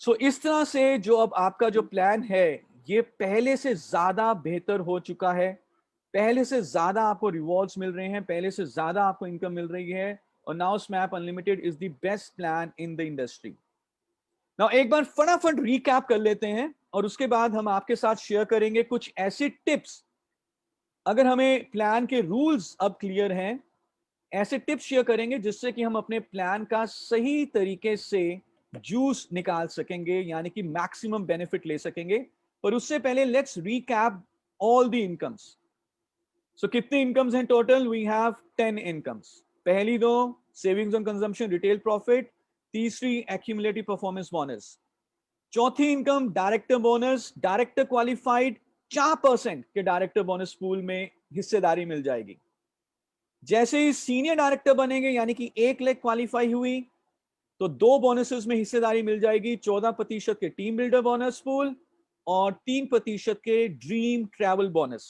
So इस तरह से जो अब आपका जो प्लान है ये पहले से ज्यादा बेहतर हो चुका है। पहले से ज्यादा आपको रिवॉर्ड्स मिल रहे हैं, पहले से ज्यादा आपको इनकम मिल रही है, और now SMAP unlimited is the best plan in the industry. Now एक बार फटाफट रिकैप कर लेते हैं और उसके बाद हम आपके साथ शेयर करेंगे कुछ ऐसी टिप्स, अगर हमें प्लान के रूल्स अब क्लियर हैं, ऐसे टिप्स शेयर करेंगे जिससे कि हम अपने प्लान का सही तरीके से जूस निकाल सकेंगे, यानी कि मैक्सिमम बेनिफिट ले सकेंगे। पर उससे पहले let's recap all the incomes. So कितनी इनकम्स हैं टोटल? We have 10 incomes. पहली दो savings on consumption, retail profit, तीसरी एक्यूमुलेटिव परफॉर्मेंस बोनस, चौथी income director bonus. Director qualified 4% के डायरेक्टर बोनस पूल में हिस्सेदारी मिल जाएगी। जैसे ही सीनियर डायरेक्टर बनेंगे, यानी कि 1 लाख क्वालिफाई हुई, तो 2 बोनसेस में हिस्सेदारी मिल जाएगी। 14% के टीम बिल्डर बोनस पूल और 3% के dream travel bonus.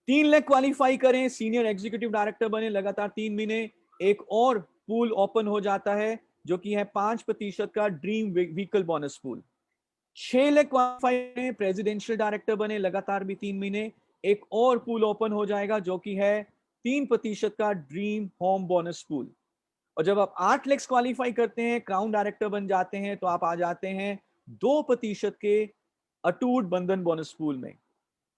3 lakh qualify करें, सीनियर एग्जीक्यूटिव डायरेक्टर बने, लगातार 3 महीने, एक और पूल ओपन हो जाता है जो कि है 5% का dream vehicle bonus pool. 6 lakh qualify, presidential director बने, लगातार भी 3 महीने, एक और पूल ओपन हो जाएगा जो कि है 3% का ड्रीम होम बोनस पूल। और जब आप 8 लाख क्वालिफाई करते हैं, क्राउन डायरेक्टर बन जाते हैं, तो आप आ जाते हैं 2% के अटूट बंधन बोनस पूल में।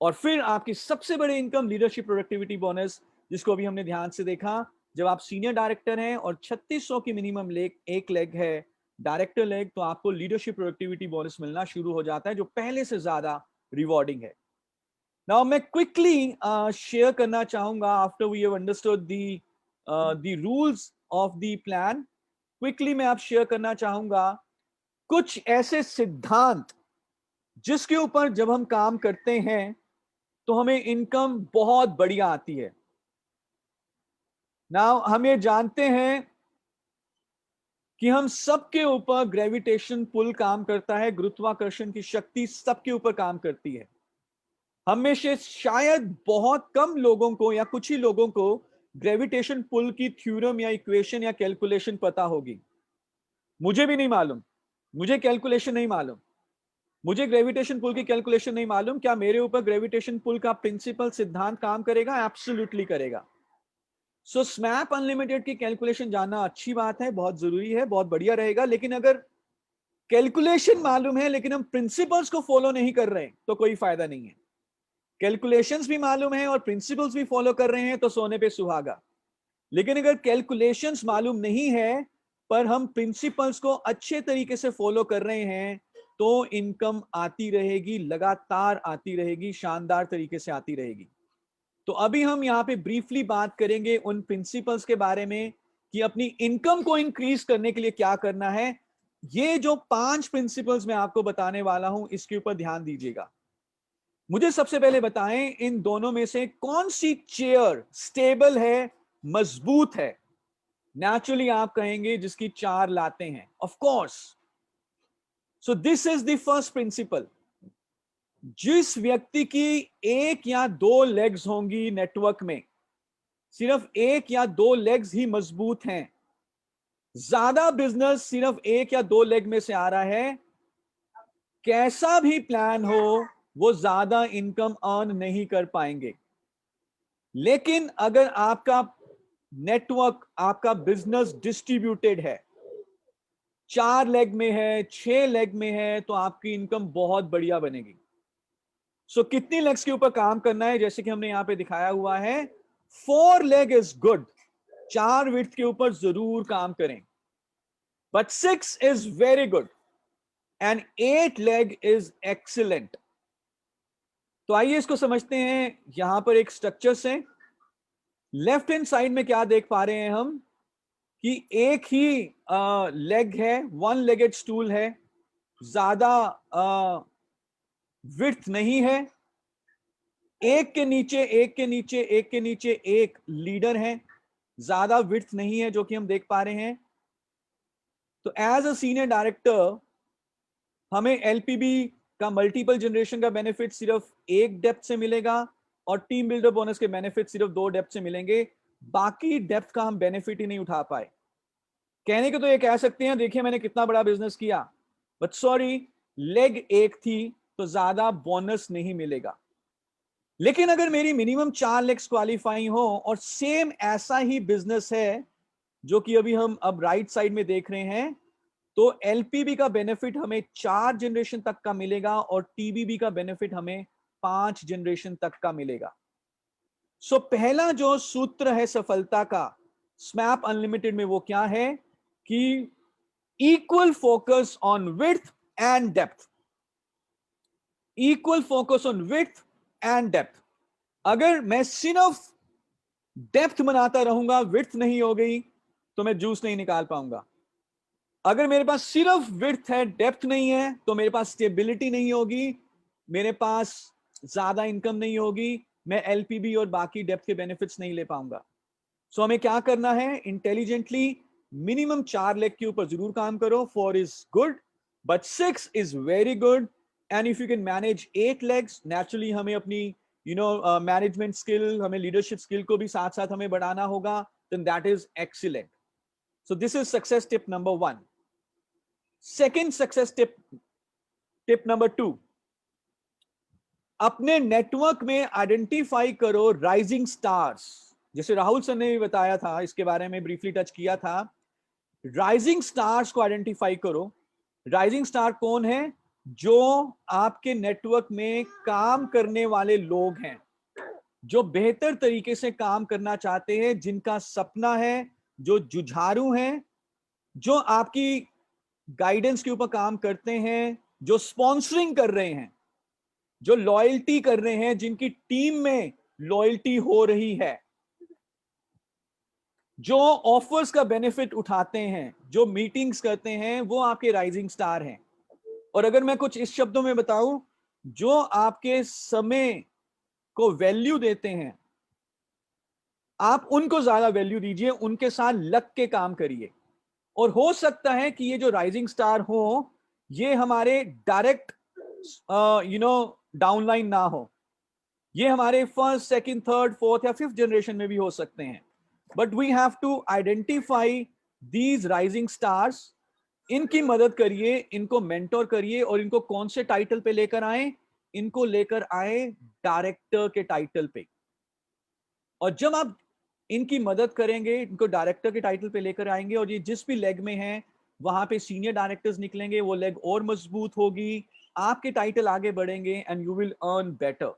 और फिर आपकी सबसे बड़ी इनकम लीडरशिप प्रोडक्टिविटी बोनस, जिसको अभी हमने ध्यान से देखा। जब आप सीनियर डायरेक्टर हैं और 3600 की मिनिमम एक लेग है डायरेक्टर लेग, तो आपको लीडरशिप प्रोडक्टिविटी बोनस मिलना शुरू हो जाता है, जो पहले से ज्यादा रिवॉर्डिंग है। नाउ मैं क्विकली शेयर करना चाहूंगा, after we have understood the rules of the plan, quickly मैं आप शेयर करना चाहूंगा कुछ ऐसे सिद्धांत जिसके ऊपर जब हम काम करते हैं तो हमें इनकम बहुत बढ़िया आती है। नाउ हम ये जानते हैं कि हम सबके ऊपर ग्रेविटेशन पुल काम करता है, गुरुत्वाकर्षण की शक्ति सबके ऊपर काम करती है। हम में से शायद बहुत कम लोगों को या कुछ ही लोगों को ग्रेविटेशन पुल की थ्योरम या इक्वेशन या कैलकुलेशन पता होगी। मुझे भी नहीं मालूम, मुझे कैलकुलेशन नहीं मालूम, मुझे ग्रेविटेशन पुल की कैलकुलेशन नहीं मालूम। क्या मेरे ऊपर ग्रेविटेशन पुल का प्रिंसिपल सिद्धांत काम करेगा? एब्सोल्युटली करेगा। सो स्मैप अनलिमिटेड की कैलकुलेशन जानना अच्छी बात है, बहुत जरूरी है, बहुत बढ़िया रहेगा। लेकिन अगर कैलकुलेशन मालूम है लेकिन हम प्रिंसिपल्स को फॉलो नहीं कर रहे हैं तो कोई फायदा नहीं है। कैलकुलेशंस भी मालूम है और प्रिंसिपल्स भी फॉलो कर रहे हैं तो सोने पे सुहागा। लेकिन अगर कैलकुलेशंस मालूम नहीं है पर हम प्रिंसिपल्स को अच्छे तरीके से फॉलो कर रहे हैं, तो इनकम आती रहेगी, लगातार आती रहेगी, शानदार तरीके से आती रहेगी। तो अभी हम यहाँ पे ब्रीफली बात करेंगे उन प्रिंसिपल्स के बारे में कि अपनी इनकम को इंक्रीज करने के लिए क्या करना है। ये जो 5 प्रिंसिपल्स मैं आपको बताने वाला हूं, इसके ऊपर ध्यान दीजिएगा। मुझे सबसे पहले बताएं, इन दोनों में से कौन सी चेयर स्टेबल है, मजबूत है? नेचुरली आप कहेंगे जिसकी 4 लाते हैं, of course. So this is the first principle. जिस व्यक्ति की 1 या 2 लेग्स होंगी नेटवर्क में, सिर्फ 1 या 2 लेग्स ही मजबूत हैं, ज्यादा बिजनेस सिर्फ 1 या 2 लेग में से आ रहा है, कैसा भी प्लान हो वो ज्यादा इनकम अर्न नहीं कर पाएंगे। लेकिन अगर आपका नेटवर्क, आपका बिजनेस डिस्ट्रीब्यूटेड है, 4 लेग में है, 6 लेग में है, तो आपकी इनकम बहुत बढ़िया बनेगी। सो कितनी लेग्स के ऊपर काम करना है? जैसे कि हमने यहां पे दिखाया हुआ है, 4 लेग इज गुड, 4 विड्थ के ऊपर जरूर काम करें, but 6 is very good and 8 leg is excellent. तो आइए इसको समझते हैं। यहां पर एक स्ट्रक्चर से लेफ्ट हैंड साइड में क्या देख पा रहे हैं हम कि एक ही लेग है, 1 लेगेड स्टूल है, ज्यादा विड्थ नहीं है, एक के नीचे एक के नीचे एक के नीचे एक लीडर है, ज्यादा विड्थ नहीं है, जो कि हम देख पा रहे हैं। तो एज अ सीनियर डायरेक्टर हमें एलपीबी का मल्टीपल जनरेशन का बेनिफिट सिर्फ 1 डेप्थ से मिलेगा और टीम बिल्डर बोनस के बेनिफिट सिर्फ 2 डेप्थ से मिलेंगे। बाकी डेप्थ का हम बेनिफिट ही नहीं उठा पाए। कहने को तो ये कह सकते हैं, देखिए मैंने कितना बड़ा बिजनेस किया, बट सॉरी, लेग 1 थी तो ज्यादा बोनस नहीं मिलेगा। लेकिन अगर मेरी मिनिमम 4 लेग्स क्वालिफाइंग हो और सेम ऐसा ही बिजनेस है जो कि अभी हम अब राइट साइड में देख रहे हैं, तो एलपीबी का बेनिफिट हमें 4 जनरेशन तक का मिलेगा और टीबीबी का बेनिफिट हमें 5 जनरेशन तक का मिलेगा। सो पहला जो सूत्र है सफलता का स्मैप अनलिमिटेड में वो क्या है कि equal focus on width and depth. Equal focus on width and depth. अगर मैं सिर्फ डेप्थ बनाता रहूंगा, विड्थ नहीं हो गई, तो मैं जूस नहीं निकाल पाऊंगा। अगर मेरे पास सिर्फ विड्थ है, डेप्थ नहीं है, तो मेरे पास स्टेबिलिटी नहीं होगी, मेरे पास ज्यादा इनकम नहीं होगी, मैं एलपीबी और बाकी डेप्थ के बेनिफिट्स नहीं ले पाऊंगा। सो हमें क्या करना है, इंटेलिजेंटली मिनिमम 4 लेग के ऊपर जरूर काम करो। 4 is good but 6 is very good, and if you can manage 8 legs, naturally हमें अपनी मैनेजमेंट स्किल, हमें लीडरशिप स्किल को भी साथ साथ हमें बढ़ाना होगा, then that is excellent. So this is success tip number 1। Second success tip, tip number 2, अपने नेटवर्क में आइडेंटिफाई करो राइजिंग स्टार्स। जैसे राहुल सर ने भी बताया था, इसके बारे में ब्रीफली टच किया था, राइजिंग स्टार्स को आइडेंटिफाई करो। राइजिंग स्टार कौन है? जो आपके नेटवर्क में काम करने वाले लोग हैं, जो बेहतर तरीके से काम करना चाहते हैं, जिनका सपना है, जो जुझारू हैं, जो आपकी गाइडेंस के ऊपर काम करते हैं, जो स्पॉन्सरिंग कर रहे हैं, जो लॉयल्टी कर रहे हैं, जिनकी टीम में लॉयल्टी हो रही है, जो ऑफर्स का बेनिफिट उठाते हैं, जो मीटिंग्स करते हैं, वो आपके राइजिंग स्टार हैं। और अगर मैं कुछ इस शब्दों में बताऊं, जो आपके समय को वैल्यू देते हैं, आप उनको ज्यादा वैल्यू दीजिए, उनके साथ लग के काम करिए। और हो सकता है कि ये जो राइजिंग स्टार हो, ये हमारे डायरेक्ट डाउनलाइन ना हो, ये हमारे फर्स्ट, सेकंड, थर्ड, फोर्थ या फिफ्थ जनरेशन में भी हो सकते हैं। But we have to identify these rising stars. इनकी मदद करिए, इनको मेंटोर करिए, और इनको कौन से टाइटल पे लेकर आए? इनको लेकर आए डायरेक्टर के टाइटल पे। और जब आप इनकी मदद करेंगे, इनको डायरेक्टर के टाइटल पे लेकर आएंगे, और ये जिस भी लेग में हैं वहां पे सीनियर डायरेक्टर्स निकलेंगे, वो लेग और मजबूत होगी, आपके टाइटल आगे बढ़ेंगे, and you will earn better.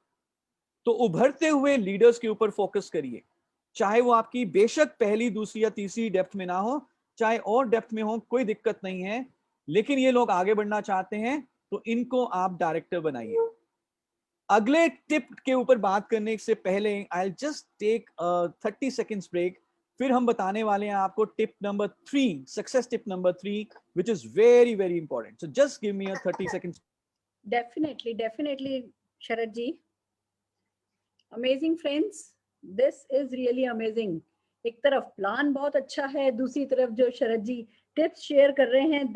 तो उभरते हुए लीडर्स के ऊपर फोकस करिए, चाहे वो आपकी बेशक पहली, दूसरी या तीसरी डेप्थ में ना हो, चाहे और डेप्थ में हो, कोई दिक्कत नहीं है, लेकिन ये लोग आगे बढ़ना चाहते हैं, तो इनको आप डायरेक्टर बनाइए। अगले टिप के ऊपर बात करने से पहले I will just take 30 seconds break, फिर हम बताने वाले हैं आपको tip number 3, success tip number 3, which is very very important. So just give me a 30 seconds. Definitely Sharad ji, amazing friends, this is really amazing. एक तरफ प्लान बहुत अच्छा है, दूसरी तरफ जो शरद जी टिप्स शेयर कर रहे हैं,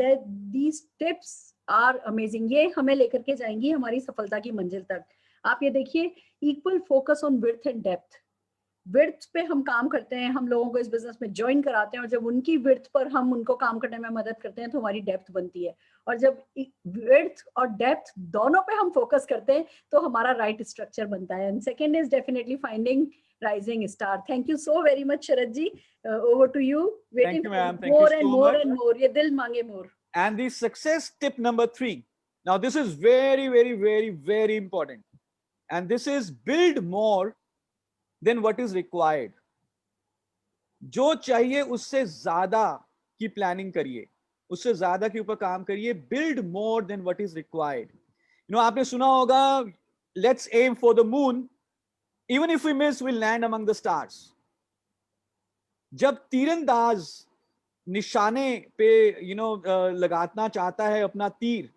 दीज टिप्स आर अमेजिंग। ये हमें लेकर के जाएंगी हमारी सफलता की मंजिल तक। आप ये देखिए, equal focus on width and depth. Width पे हम काम करते हैं, हम लोगों को इस बिजनेस में ज्वाइन कराते हैं, और जब उनकी विड्थ पर हम उनको काम करने में मदद करते हैं तो हमारी डेप्थ बनती है। और जब विड्थ और डेप्थ दोनों पे हम फोकस करते हैं तो हमारा राइट स्ट्रक्चर बनता है। And second is definitely finding rising star. Thank you so very much Sharad ji, over to you. Waiting more and more and more, ये दिल मांगे मोर। And the success tip number 3, now this is very very very very important, and this is build more than what is required. जो चाहिए उससे ज्यादा की planning करिए, उससे ज्यादा के ऊपर काम करिए। Build more than what is required. आपने सुना होगा, let's aim for the moon, even if we miss will land among the stars. जब तीरंदाज निशाने पे लगाना चाहता है अपना तीर,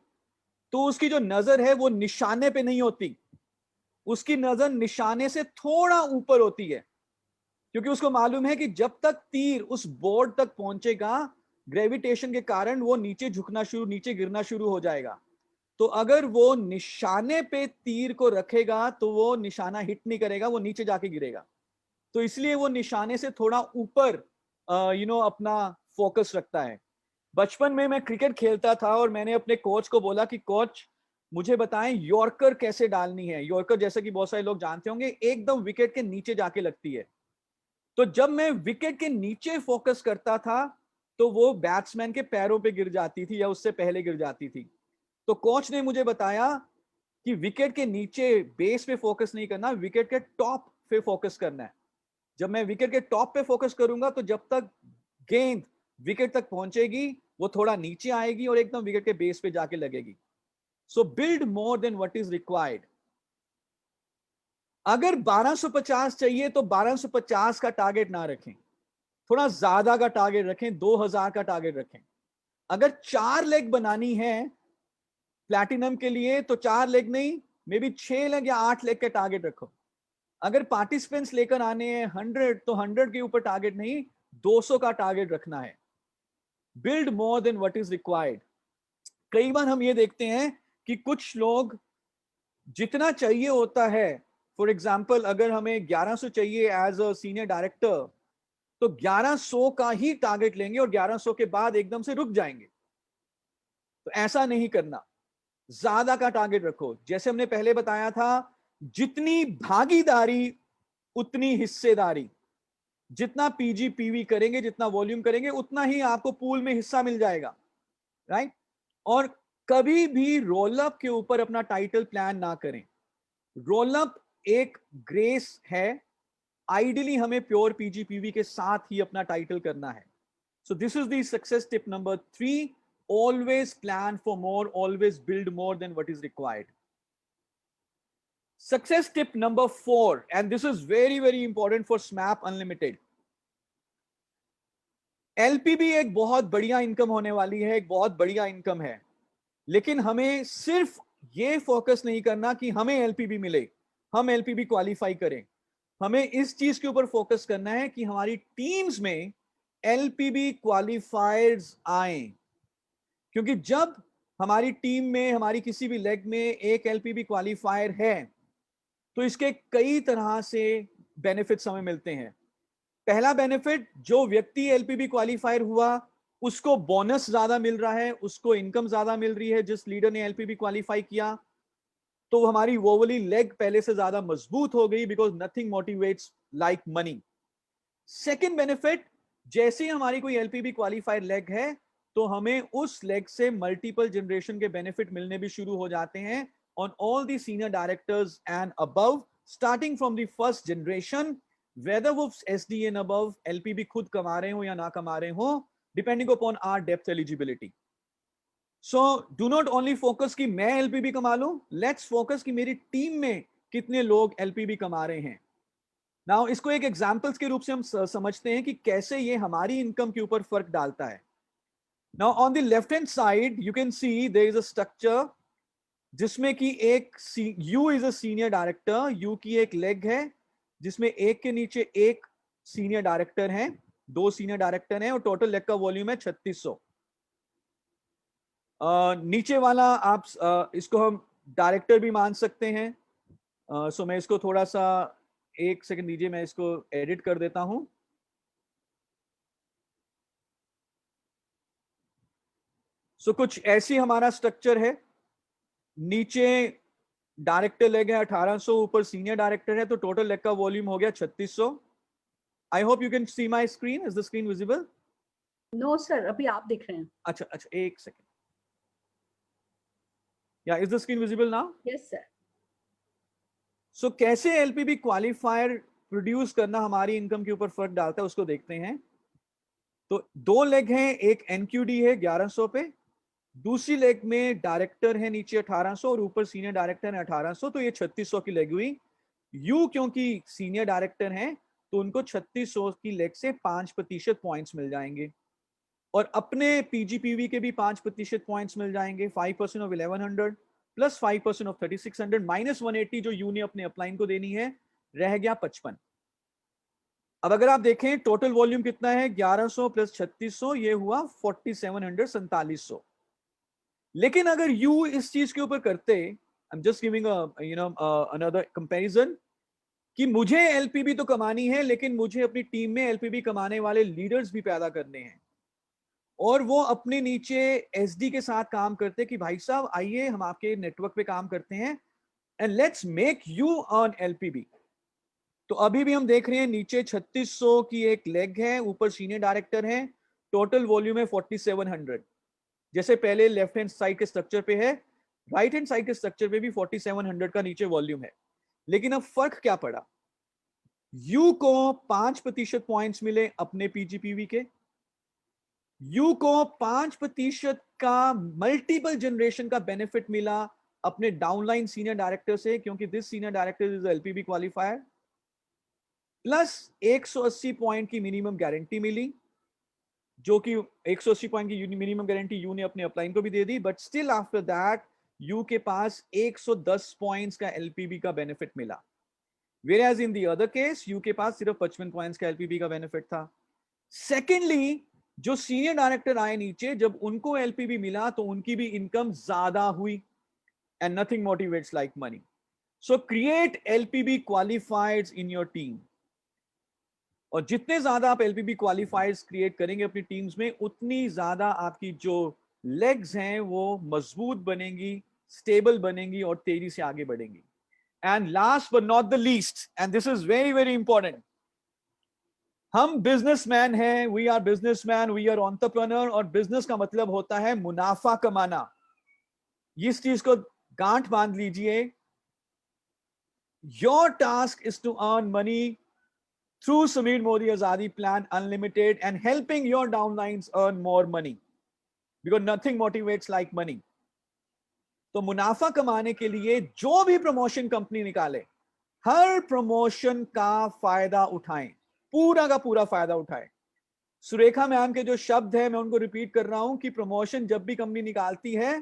तो उसकी जो नजर है वो निशाने पे नहीं होती, उसकी नजर निशाने से थोड़ा ऊपर होती है, क्योंकि उसको मालूम है कि जब तक तीर उस बोर्ड तक पहुंचेगा, ग्रेविटेशन के कारण वो नीचे झुकना शुरू, नीचे गिरना शुरू हो जाएगा। तो अगर वो निशाने पे तीर को रखेगा तो वो निशाना हिट नहीं करेगा, वो नीचे जाके गिरेगा। तो इसलिए वो निशाने से थोड़ा ऊपर अपना फोकस रखता है। बचपन में मैं क्रिकेट खेलता था और मैंने अपने कोच को बोला कि कोच, मुझे बताएं यॉर्कर कैसे डालनी है। यॉर्कर जैसे कि बहुत सारे लोग जानते होंगे एकदम विकेट के नीचे जाके लगती है। तो जब मैं विकेट के नीचे फोकस करता था तो वो बैट्समैन के पैरों पे गिर जाती थी या उससे पहले गिर जाती थी। तो कोच ने मुझे बताया कि विकेट के नीचे बेस पे फोकस नहीं करना, विकेट के टॉप पे फोकस करना है। जब मैं विकेट के टॉप पे फोकस करूंगा तो जब तक गेंद विकेट तक पहुंचेगी वो थोड़ा नीचे आएगी और एकदम विकेट के बेस पे जाके लगेगी। सो build more than what is required. अगर 1250 चाहिए तो 1250 का टारगेट ना रखें, थोड़ा ज्यादा का टारगेट रखें, 2000 का टारगेट रखें। अगर 4 लेग बनानी है प्लैटिनम के लिए तो 4 लेग नहीं, मे बी 6 लेग या 8 लेग के टारगेट रखो। अगर पार्टिसिपेंट्स लेकर आने हैं 100 तो 100 के ऊपर टारगेट नहीं, 200 का टारगेट रखना है। Build more than what is required. कई बार हम ये देखते हैं कि कुछ लोग जितना चाहिए होता है, फॉर एग्जाम्पल अगर हमें 1100 चाहिए एज अ सीनियर डायरेक्टर तो 1100 का ही टारगेट लेंगे और 1100 के बाद एकदम से रुक जाएंगे। तो ऐसा नहीं करना, ज्यादा का टारगेट रखो। जैसे हमने पहले बताया था, जितनी भागीदारी उतनी हिस्सेदारी। जितना पीजी पीवी करेंगे, जितना वॉल्यूम करेंगे, उतना ही आपको पूल में हिस्सा मिल जाएगा, राइट। और कभी भी रोल अप के ऊपर अपना टाइटल प्लान ना करें। रोल अप एक ग्रेस है, आइडियली हमें प्योर पीजीपीवी के साथ ही अपना टाइटल करना है। So this is the success tip number 3, always plan for more, always build more than what is required. Success tip number 4, and this is very very important for SMAP Unlimited. एलपीबी एक बहुत बढ़िया income होने वाली है, एक बहुत बढ़िया income है, लेकिन हमें सिर्फ ये फोकस नहीं करना कि हमें एलपीबी मिले, हम एलपीबी क्वालिफाई करें। हमें इस चीज के ऊपर फोकस करना है कि हमारी टीम्स में एलपीबी क्वालिफायर्स आए। क्योंकि जब हमारी टीम में, हमारी किसी भी लेग में एक एलपीबी क्वालिफायर है तो इसके कई तरह से बेनिफिट्स हमें मिलते हैं। पहला बेनिफिट, जो व्यक्ति एलपीबी क्वालिफायर हुआ उसको बोनस ज्यादा मिल रहा है, उसको इनकम ज्यादा मिल रही है। जिस लीडर ने एलपीबी क्वालिफाई किया तो हमारी वो वाली लेग पहले से ज्यादा मजबूत हो गई, because nothing motivates like money. Second benefit, जैसे ही हमारी कोई एलपीबी क्वालिफाइड लेग है तो हमें उस लेग से मल्टीपल जनरेशन के बेनिफिट मिलने भी शुरू हो जाते हैं on all the senior directors and above, starting from the first generation, whether वो एसडी एंड अबव एलपीबी खुद कमा रहे हो या ना कमा रहे हो, depending upon our depth eligibility. So do not only focus कि मैं एलपीबी कमा लूं, लेट्स फोकस कि मेरी टीम में कितने लोग एलपीबी कमा रहे हैं। नाउ इसको एक एग्जांपल्स के रूप से हम समझते हैं कि कैसे ये हमारी इनकम के ऊपर फर्क डालता है। Now on the left hand side you can see there is a structure जिसमें कि एक you is a senior director, you की एक लेग है जिसमें एक के नीचे एक सीनियर डायरेक्टर है, 2 सीनियर डायरेक्टर हैं और टोटल लेग का वॉल्यूम है 3600। नीचे वाला आप इसको हम डायरेक्टर भी मान सकते हैं। सो मैं इसको थोड़ा सा, एक सेकंड दीजिए, मैं इसको एडिट कर देता हूं। सो कुछ ऐसी हमारा स्ट्रक्चर है। नीचे डायरेक्टर लेग है 1800, ऊपर सीनियर डायरेक्टर है, तो टोटल लेग का वॉल्यूम हो गया 3600। I hope you can see my screen. Is the screen visible? No sir, अभी आप दिख रहे हैं। अच्छा अच्छा, एक second. Yeah is the screen visible now? Yes sir. So कैसे एलपीबी क्वालिफायर प्रोड्यूस करना हमारी इनकम के ऊपर फर्क डालता है उसको देखते हैं। तो 2 लेग हैं, एक एनक्यूडी है 1100 पे, दूसरी लेग में डायरेक्टर है नीचे 1800 और ऊपर सीनियर डायरेक्टर है 1800, तो ये 3600 की लेग हुई। यू क्योंकि सीनियर डायरेक्टर हैं तो उनको 3600 की लेग से 5% पॉइंट्स मिल जाएंगे और अपने पीजीपीवी के भी 5% पॉइंट्स मिल जाएंगे। 5% ऑफ 1100 प्लस 5% ऑफ 3600 माइनस 180 जो यू ने अपने अपलाइन को देनी है, रह गया 55। अब अगर आप देखें टोटल वॉल्यूम कितना है, 1100 प्लस 3600, ये हुआ 4700, 4700। लेकिन अगर यू इस चीज के ऊपर करते, I am just giving another comparison, कि मुझे एलपीबी तो कमानी है लेकिन मुझे अपनी टीम में एलपीबी कमाने वाले लीडर्स भी पैदा करने हैं, और वो अपने नीचे एसडी के साथ काम करते कि भाई साहब आइए हम आपके नेटवर्क पे काम करते हैं and let's make you earn LPB. तो अभी भी हम देख रहे हैं नीचे 3600 की एक लेग है, ऊपर सीनियर डायरेक्टर है, टोटल वॉल्यूम है 4700। जैसे पहले लेफ्ट हैंड साइड के स्ट्रक्चर पे है, राइट हैंड साइड के स्ट्रक्चर पे भी 4700 का नीचे वॉल्यूम है। लेकिन अब फर्क क्या पड़ा, यू को 5% पॉइंट्स मिले अपने पीजीपीवी के, यू को 5% का मल्टीपल जनरेशन का बेनिफिट मिला अपने डाउनलाइन सीनियर डायरेक्टर से, क्योंकि this senior director is LPB qualifier, plus 180 point की मिनिमम गारंटी मिली, जो कि 180 पॉइंट की मिनिमम गारंटी यू ने अपने अपलाइन को भी दे दी, but still after that you के पास 110 पॉइंट्स का एलपीबी का बेनिफिट मिला। Whereas in the other case, you के पास सिर्फ 55 पॉइंट्स का एलपीबी का बेनिफिट था। सेकेंडली, जो सीनियर डायरेक्टर आए नीचे, जब उनको एलपीबी मिला तो उनकी भी इनकम ज्यादा हुई, and nothing motivates like money. So create LPB qualifieds in your team, और जितने ज्यादा आप एलपीबी क्वालिफाइड्स क्रिएट करेंगे अपनी टीम्स में, उतनी ज्यादा आपकी जो लेग्स हैं वो मजबूत बनेंगी, स्टेबल बनेंगी और तेजी से आगे बढ़ेंगी। And last but not the least, and this is very, very important, हम बिजनेसमैन हैं, we are businessman, we are entrepreneur, और बिजनेस का मतलब होता है मुनाफा कमाना। इस चीज को गांठ बांध लीजिए। Your task is to earn money through Sameer Modi Azadi plan unlimited and helping your downlines earn more money, because nothing motivates like money. तो मुनाफा कमाने के लिए जो भी प्रमोशन कंपनी निकाले, हर प्रमोशन का फायदा उठाएं, पूरा का पूरा फायदा उठाएं। सुरेखा मैम के जो शब्द है मैं उनको रिपीट कर रहा हूं कि प्रमोशन जब भी कंपनी निकालती है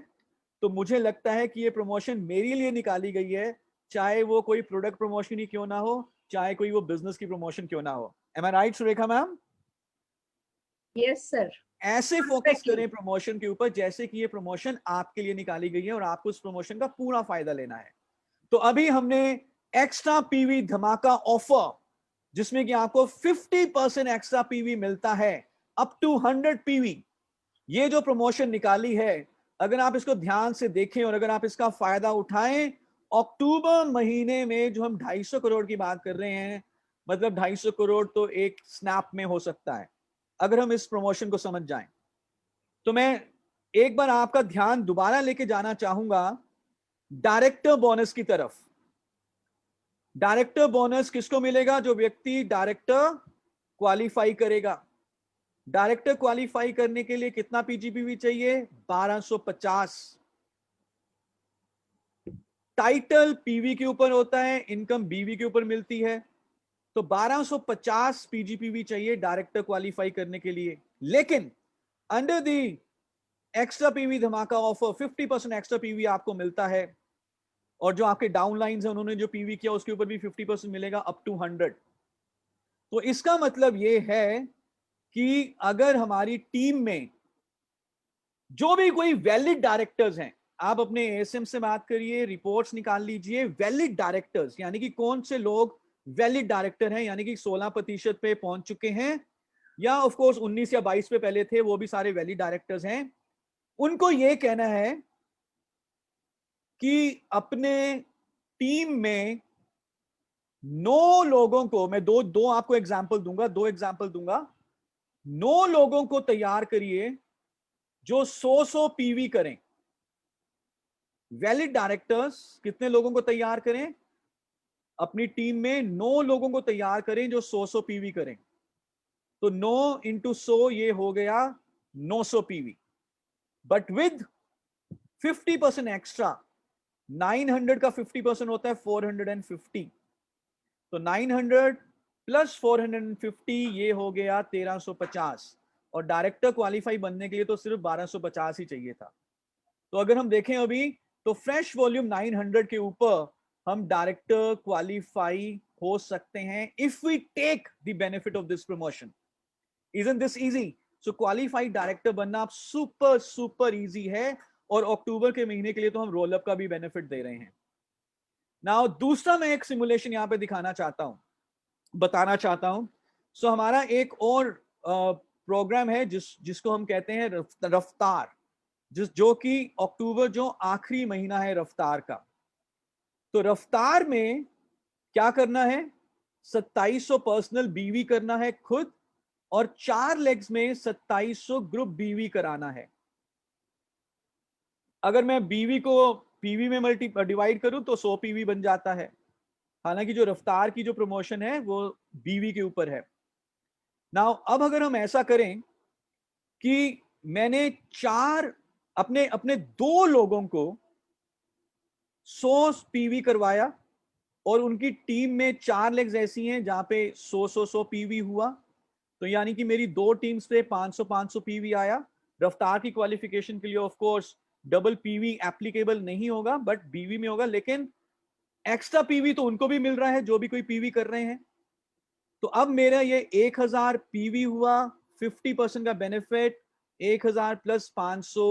तो मुझे लगता है कि ये प्रमोशन मेरे लिए निकाली गई है, चाहे वो कोई प्रोडक्ट प्रमोशन ही क्यों ना हो, चाहे कोई वो बिजनेस की प्रमोशन क्यों ना हो। Am I right Surekha ma'am? Yes sir. ऐसे फोकस करें प्रमोशन के ऊपर जैसे कि ये प्रमोशन आपके लिए निकाली गई है और आपको उस प्रमोशन का पूरा फायदा लेना है। तो अभी हमने एक्स्ट्रा पीवी धमाका ऑफर, जिसमें कि आपको 50% एक्स्ट्रा पीवी मिलता है अप टू 100 पीवी, ये जो प्रमोशन निकाली है, अगर आप इसको ध्यान से देखें और अगर आप इसका फायदा उठाएं, अक्टूबर महीने में जो हम 250 करोड़ की बात कर रहे हैं, मतलब 250 करोड़ तो एक स्नैप में हो सकता है अगर हम इस प्रमोशन को समझ जाएं। तो मैं एक बार आपका ध्यान दोबारा लेके जाना चाहूंगा डायरेक्टर बोनस की तरफ। डायरेक्टर बोनस किसको मिलेगा? जो व्यक्ति डायरेक्टर क्वालिफाई करेगा। डायरेक्टर क्वालिफाई करने के लिए कितना पीजीपीवी चाहिए? 1250। टाइटल पीवी के ऊपर होता है, इनकम बीवी के ऊपर मिलती है, तो 1250 पीजीपीवी चाहिए डायरेक्टर क्वालिफाई करने के लिए। लेकिन अंडर दी एक्स्ट्रा पीवी धमाका ऑफर 50% एक्स्ट्रा पीवी आपको मिलता है, और जो आपके डाउनलाइंस है उन्होंने जो पीवी किया उसके ऊपर भी 50% मिलेगा अप टू 100। तो इसका मतलब यह है कि अगर हमारी टीम में जो भी कोई वैलिड डायरेक्टर्स हैं, आप अपने एएसएम से बात करिए, रिपोर्ट्स निकाल लीजिए, वैलिड डायरेक्टर्स यानी कि कौन से लोग वैलिड डायरेक्टर हैं, यानी कि 16% पे पहुंच चुके हैं, या ऑफ कोर्स 19 या 22 पे पहले थे, वो भी सारे वैलिड डायरेक्टर्स हैं। उनको यह कहना है कि अपने टीम में 9 लोगों को, मैं दो आपको एग्जाम्पल दूंगा, 2 एग्जाम्पल दूंगा, 9 लोगों को तैयार करिए जो 100 पीवी करें। वैलिड डायरेक्टर्स कितने लोगों को तैयार करें? अपनी टीम में 9 लोगों को तैयार करें जो 100 पीवी करें। तो 9 इंटू 100 ये हो गया 900 पीवी, बट विद 50% एक्स्ट्रा। 900 का 50% होता है 450, तो 900 प्लस 450 ये हो गया 1350, और डायरेक्टर क्वालिफाई बनने के लिए तो सिर्फ 1250 ही चाहिए था। तो अगर हम देखें अभी, तो फ्रेश वॉल्यूम 900 के ऊपर हम डायरेक्टर क्वालिफाई हो सकते हैं if we take the benefit of this promotion. Isn't this easy? So qualified director बनना आप सुपर सुपर इजी है, और अक्टूबर के महीने के लिए तो हम रोल अप का भी बेनिफिट दे रहे हैं। नाउ दूसरा मैं एक सिमुलेशन यहां पे दिखाना चाहता हूं, बताना चाहता हूं। सो हमारा एक और प्रोग्राम है जिसको हम कहते हैं रफ्तार, जो कि अक्टूबर जो आखिरी महीना है रफ्तार का। तो रफ्तार में क्या करना है, 2700 पर्सनल बीवी करना है खुद, और 4 लेग्स में 2700 ग्रुप बीवी कराना है। अगर मैं बीवी को पीवी में डिवाइड करूं तो 100 पीवी बन जाता है। हालांकि जो रफ्तार की जो प्रमोशन है वो बीवी के ऊपर है। नाउ अब अगर हम ऐसा करें कि मैंने अपने अपने 2 लोगों को 100 पीवी करवाया, और उनकी टीम में 4 लेग्स ऐसी हैं जहां पे 100 पीवी हुआ, तो यानी कि मेरी 2 टीम्स पे 500 पीवी आया। रफ्तार की क्वालिफिकेशन के लिए of course double PV applicable नहीं होगा, बट बीवी में होगा, लेकिन एक्स्ट्रा पीवी तो उनको भी मिल रहा है जो भी कोई पीवी कर रहे हैं। तो अब मेरा ये 1000 पीवी हुआ, 50% का बेनिफिट, 1000 प्लस 500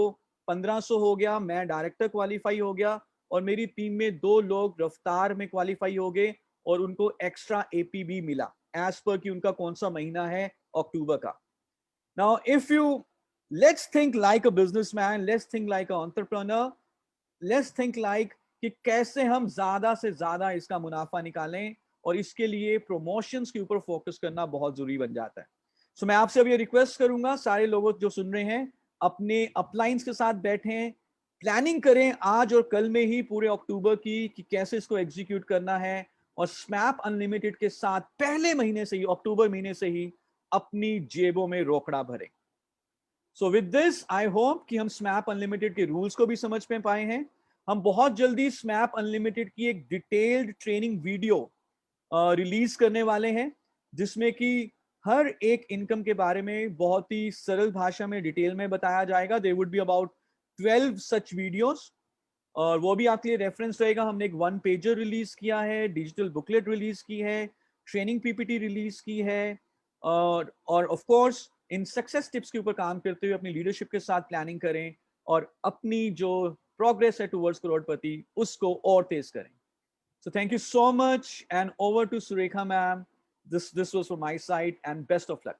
1500 हो गया, मैं डायरेक्टर क्वालिफाई हो गया, और मेरी टीम में 2 लोग रफ्तार में क्वालिफाई हो गए और उनको एक्स्ट्रा एपीबी मिला एज पर कि उनका कौन सा महीना है अक्टूबर का। Now if you let's think like a businessman, let's think like a entrepreneur, let's think like कि कैसे हम ज्यादा से ज्यादा इसका मुनाफा निकालें, और इसके लिए प्रमोशंस के ऊपर फोकस करना बहुत जरूरी बन जाता है। सो मैं आपसे अब ये रिक्वेस्ट करूंगा, सारे लोग जो सुन रहे हैं अपने अपलाइंस के साथ बैठें, प्लानिंग करें आज और कल में ही पूरे अक्टूबर की कि कैसे इसको एग्जीक्यूट करना है, और स्मैप अनलिमिटेड के साथ पहले महीने से ही, अक्टूबर महीने से ही अपनी जेबों में रोकड़ा भरें। So with this I hope कि हम स्मैप अनलिमिटेड के रूल्स को भी समझ में पाए हैं। हम बहुत जल्दी स्मैप अनलिमिटेड की एक डिटेल्ड ट्रेनिंग वीडियो रिलीज करने वाले हैं, जिसमें कि हर एक इनकम के बारे में बहुत ही सरल भाषा में डिटेल में बताया जाएगा। There would be about 12 such videos, और वो भी आपके लिए रेफरेंस रहेगा। हमने एक 1 पेजर रिलीज किया है, डिजिटल बुकलेट रिलीज की है, ट्रेनिंग पीपीटी रिलीज की है, और of course in success tips के ऊपर काम करते हुए अपनी लीडरशिप के साथ प्लानिंग करें, और अपनी जो प्रोग्रेस है टुवर्ड्स करोड़पति उसको और तेज करें। So thank you so much, and over to Surekha ma'am. This was from my side, and best of luck.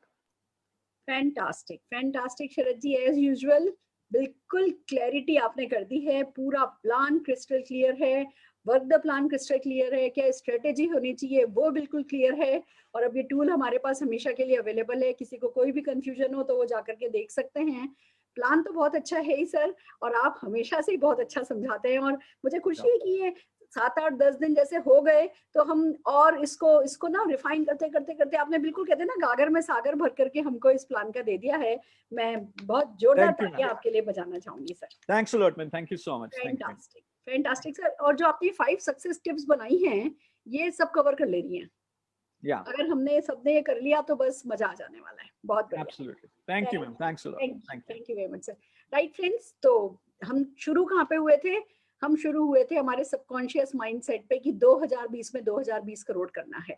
Fantastic Sharad ji, as usual बिल्कुल क्लैरिटी आपने कर दी है, पूरा प्लान क्रिस्टल क्लियर है, work the plan crystal clear है, क्या strategy होनी चाहिए वो बिल्कुल क्लियर है, और अब ये टूल हमारे पास हमेशा के लिए अवेलेबल है। किसी को कोई भी कंफ्यूजन हो तो वो जाकर के देख सकते हैं। प्लान तो बहुत अच्छा है ही सर, और आप हमेशा से ही बहुत अच्छा समझाते हैं, और मुझे खुशी है कि ये 7-8-10 दिन जैसे हो गए तो हम और इसको ना रिफाइन करते करते करते आपने बिल्कुल कहते हैं ना गागर में सागर भर करके हमको इस प्लान का दे दिया है। मैं बहुत जोरदार तालियां आपके लिए बजाना चाहूंगी sir. Thanks a lot, man. Thank you so much. Fantastic sir. और जो आपने 5 सक्सेस टिप्स बनाई हैं ये सब कवर कर ले रही हैं। अगर हमने सबने ये कर लिया तो बस मजा आ जाने वाला है। बहुत बढ़िया। Absolutely. Thank you, ma'am. Thanks a lot. Thank you very much sir. Right friends, तो हम शुरू कहाँ पे हुए थे? हम शुरू हुए थे हमारे सबकॉन्शियस माइंडसेट पे कि 2020 में 2020 करोड़ करना है।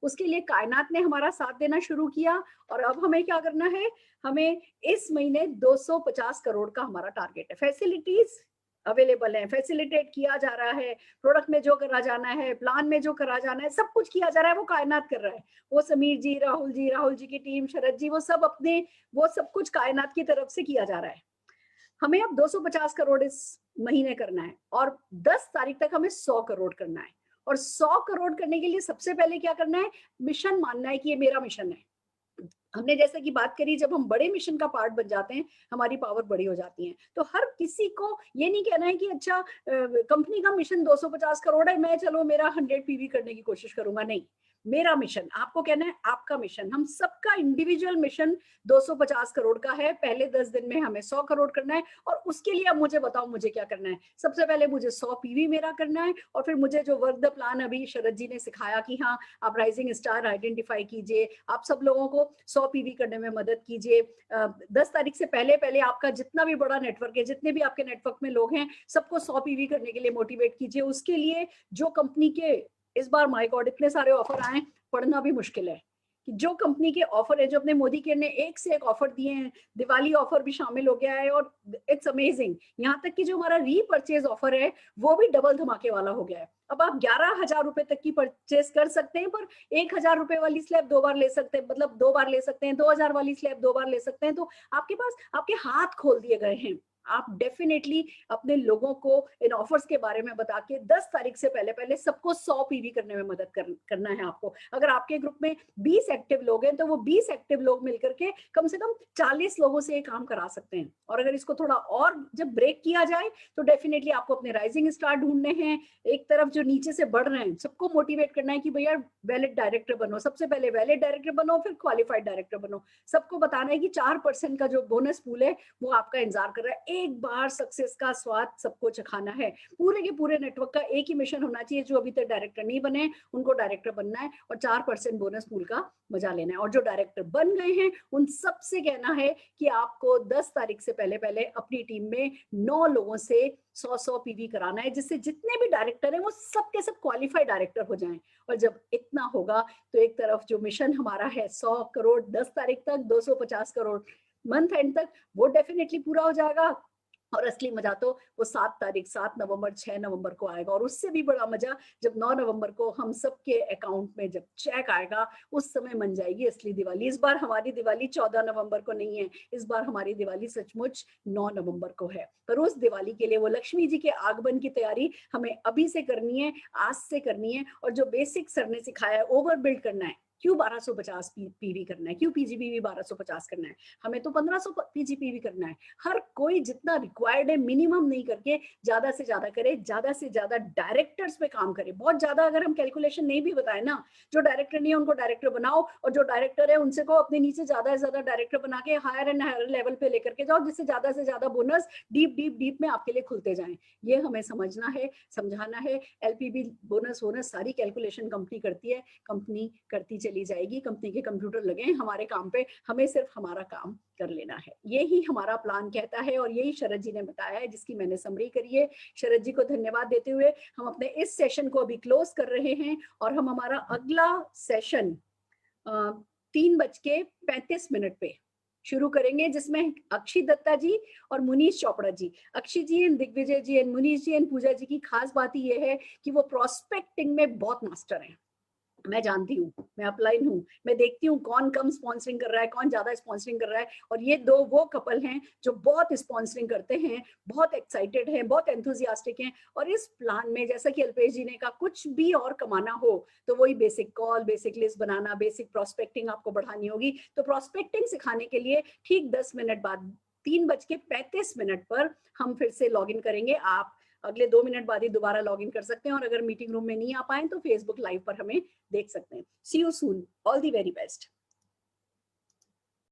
उसके लिए कायनात ने हमारा साथ देना शुरू किया, और अब हमें क्या करना है, हमें इस महीने 250 करोड़ का हमारा टारगेट है। फैसिलिटीज अवेलेबल है, फैसिलिटेट किया जा रहा है, प्रोडक्ट में जो करा जाना है, प्लान में जो करा जाना है, सब कुछ किया जा रहा है, वो कायनात कर रहा है। वो समीर जी, राहुल जी की टीम, शरद जी, वो सब कुछ कायनात की तरफ से किया जा रहा है। हमें अब 250 करोड़ इस महीने करना है, और 10 तारीख तक हमें 100 करोड़ करना है। और 100 करोड़ करने के लिए सबसे पहले क्या करना है, मिशन मानना है कि ये मेरा मिशन है। हमने जैसे कि बात करी, जब हम बड़े मिशन का पार्ट बन जाते हैं हमारी पावर बड़ी हो जाती है। तो हर किसी को ये नहीं कहना है कि अच्छा कंपनी का मिशन 250 करोड़ है, मैं चलो मेरा 100 पीवी करने की कोशिश करूंगा। नहीं, मेरा मिशन, आपको कहना है आपका मिशन, हम सबका इंडिविजुअल मिशन 250 करोड़ का है। पहले 10 दिन में हमें 100 करोड़ करना है, और उसके लिए अब मुझे बताओ मुझे क्या करना है। सबसे पहले मुझे 100 पीवी मेरा करना है, और फिर मुझे जो वर्क द प्लान अभी शरद जी ने सिखाया कि हाँ आप राइजिंग स्टार आइडेंटिफाई कीजिए, आप सब लोगों को 100 पीवी करने में मदद कीजिए। 10 तारीख से पहले आपका जितना भी बड़ा नेटवर्क है, जितने भी आपके नेटवर्क में लोग हैं, सबको 100 पीवी करने के लिए मोटिवेट कीजिए। उसके लिए जो कंपनी के इस बार माय गॉड इतने सारे ऑफर आए, पढ़ना भी मुश्किल है। कि जो कंपनी के ऑफर है, जो अपने मोदी केयर ने एक से एक ऑफर दिए हैं, दिवाली ऑफर भी शामिल हो गया है और इट्स अमेजिंग। यहाँ तक कि जो हमारा रीपर्चेज ऑफर है वो भी डबल धमाके वाला हो गया है। अब आप 11,000 रुपए तक की परचेज कर सकते हैं, पर 1,000 रुपए वाली स्लैब 2 बार ले सकते हैं, मतलब 2 बार ले सकते हैं, 2,000 वाली स्लैब 2 बार ले सकते हैं। तो आपके पास आपके हाथ खोल दिए गए हैं। आप डेफिनेटली अपने लोगों को इन ऑफर्स के बारे में बता के 10 तारीख से पहले पहले सबको 100 पीवी करने में मदद करना है आपको। अगर आपके ग्रुप में 20 एक्टिव लोग हैं तो वो 20 एक्टिव लोग मिलकर के कम से कम 40 लोगों से ये काम करा सकते हैं। और अगर इसको थोड़ा और जब ब्रेक किया जाए तो डेफिनेटली आपको अपने राइजिंग स्टार ढूंढने हैं। एक तरफ जो नीचे से बढ़ रहे हैं सबको मोटिवेट करना है कि भैया वैलिड डायरेक्टर बनो, सबसे पहले वैलिड डायरेक्टर बनो, फिर क्वालिफाइड डायरेक्टर बनो। सबको बताना है कि 4% का जो बोनस पूल है वो आपका इंतजार कर रहा है। एक बार सक्सेस का स्वाद सबको चखाना है। पूरे के पूरे नेटवर्क का एक ही मिशन होना चाहिए, जो अभी तक डायरेक्टर नहीं बने उनको डायरेक्टर बनना है और 4% बोनस पूल का मजा लेना है। और जो डायरेक्टर बन गए हैं उन सबसे कहना है कि आपको 10 तारीख से पहले पहले अपनी टीम में 9 लोगों से 100 पीवी कराना है, जिससे जितने भी डायरेक्टर हैं वो सबके सब क्वालिफाइड डायरेक्टर हो जाएं। और जब इतना होगा तो एक तरफ जो मिशन हमारा है 100 करोड़ 10 तारीख तक, 250 करोड़ मंथ एंड तक, वो डेफिनेटली पूरा हो जाएगा। और असली मजा तो वो 7 तारीख, 7 नवंबर, 6 नवंबर को आएगा। और उससे भी बड़ा मजा जब 9 नवंबर को हम सबके अकाउंट में जब चेक आएगा, उस समय मन जाएगी असली दिवाली। इस बार हमारी दिवाली 14 नवंबर को नहीं है, इस बार हमारी दिवाली सचमुच 9 नवंबर को है। पर उस दिवाली के लिए वो लक्ष्मी जी के आगमन की तैयारी हमें अभी से करनी है, आज से करनी है। और जो बेसिक सर ने सिखाया है, ओवर बिल्ड करना है। क्यों 1250 पीवी करना है, क्यों पीजीपीवी 1250 करना है, हमें तो 1500 पीजीपीवी करना है। हर कोई जितना रिक्वायर्ड है मिनिमम नहीं करके ज्यादा से ज्यादा करे, ज्यादा से ज्यादा डायरेक्टर्स पे काम करे। बहुत ज्यादा अगर हम कैलकुलेशन नहीं भी बताए ना, जो डायरेक्टर नहीं है उनको डायरेक्टर बनाओ, और जो डायरेक्टर है उनसे को अपने नीचे ज्यादा से ज्यादा डायरेक्टर बना के हायर एंड हायर लेवल पे लेकर के जाओ, जिससे ज्यादा से ज्यादा बोनस डीप डीप डीप में आपके लिए खुलते जाएं। ये हमें समझना है, समझाना है। एलपीबी बोनस वोनस सारी कैलकुलेशन कंपनी करती है, कंपनी करती चली जाएगी। कंपनी के कंप्यूटर लगे हैं हमारे काम पे, हमें सिर्फ हमारा काम कर लेना है। यही हमारा प्लान कहता है और यही शरद जी ने बताया है, जिसकी मैंने समरी करी है। शरद जी को धन्यवाद देते हुए हम अपने इस सेशन को अभी क्लोज कर रहे हैं और हम हमारा अगला सेशन 3:35 पे शुरू करेंगे, जिसमें अक्षी दत्ता जी और Munish Chopra ji, Akshi ji and Digvijay ji and Munish ji and Pooja ji की खास बात ये है कि वो प्रोस्पेक्टिंग में बहुत मास्टर हैं। मैं जानती हूँ, मैं अपलाइन हूँ, मैं देखती हूँ कौन कम स्पॉन्सरिंग कर रहा है, कौन ज्यादा स्पॉन्सरिंग कर रहा है। और ये दो वो कपल हैं जो बहुत स्पॉन्सरिंग करते हैं, बहुत एक्साइटेड हैं, बहुत एंथुजियास्टिक हैं। और इस प्लान में जैसा कि अल्पेश जी ने कहा, कुछ भी और कमाना हो तो वही बेसिक कॉल, बेसिक लिस्ट बनाना, बेसिक प्रोस्पेक्टिंग आपको बढ़ानी होगी। तो प्रोस्पेक्टिंग सिखाने के लिए ठीक 10 मिनट बाद 3:35 पर हम फिर से लॉग इन करेंगे। आप अगले 2 मिनट बाद ही दोबारा लॉग इन कर सकते हैं, और अगर मीटिंग रूम में नहीं आ पाए तो फेसबुक लाइव पर हमें देख सकते हैं। See you soon, all the very best.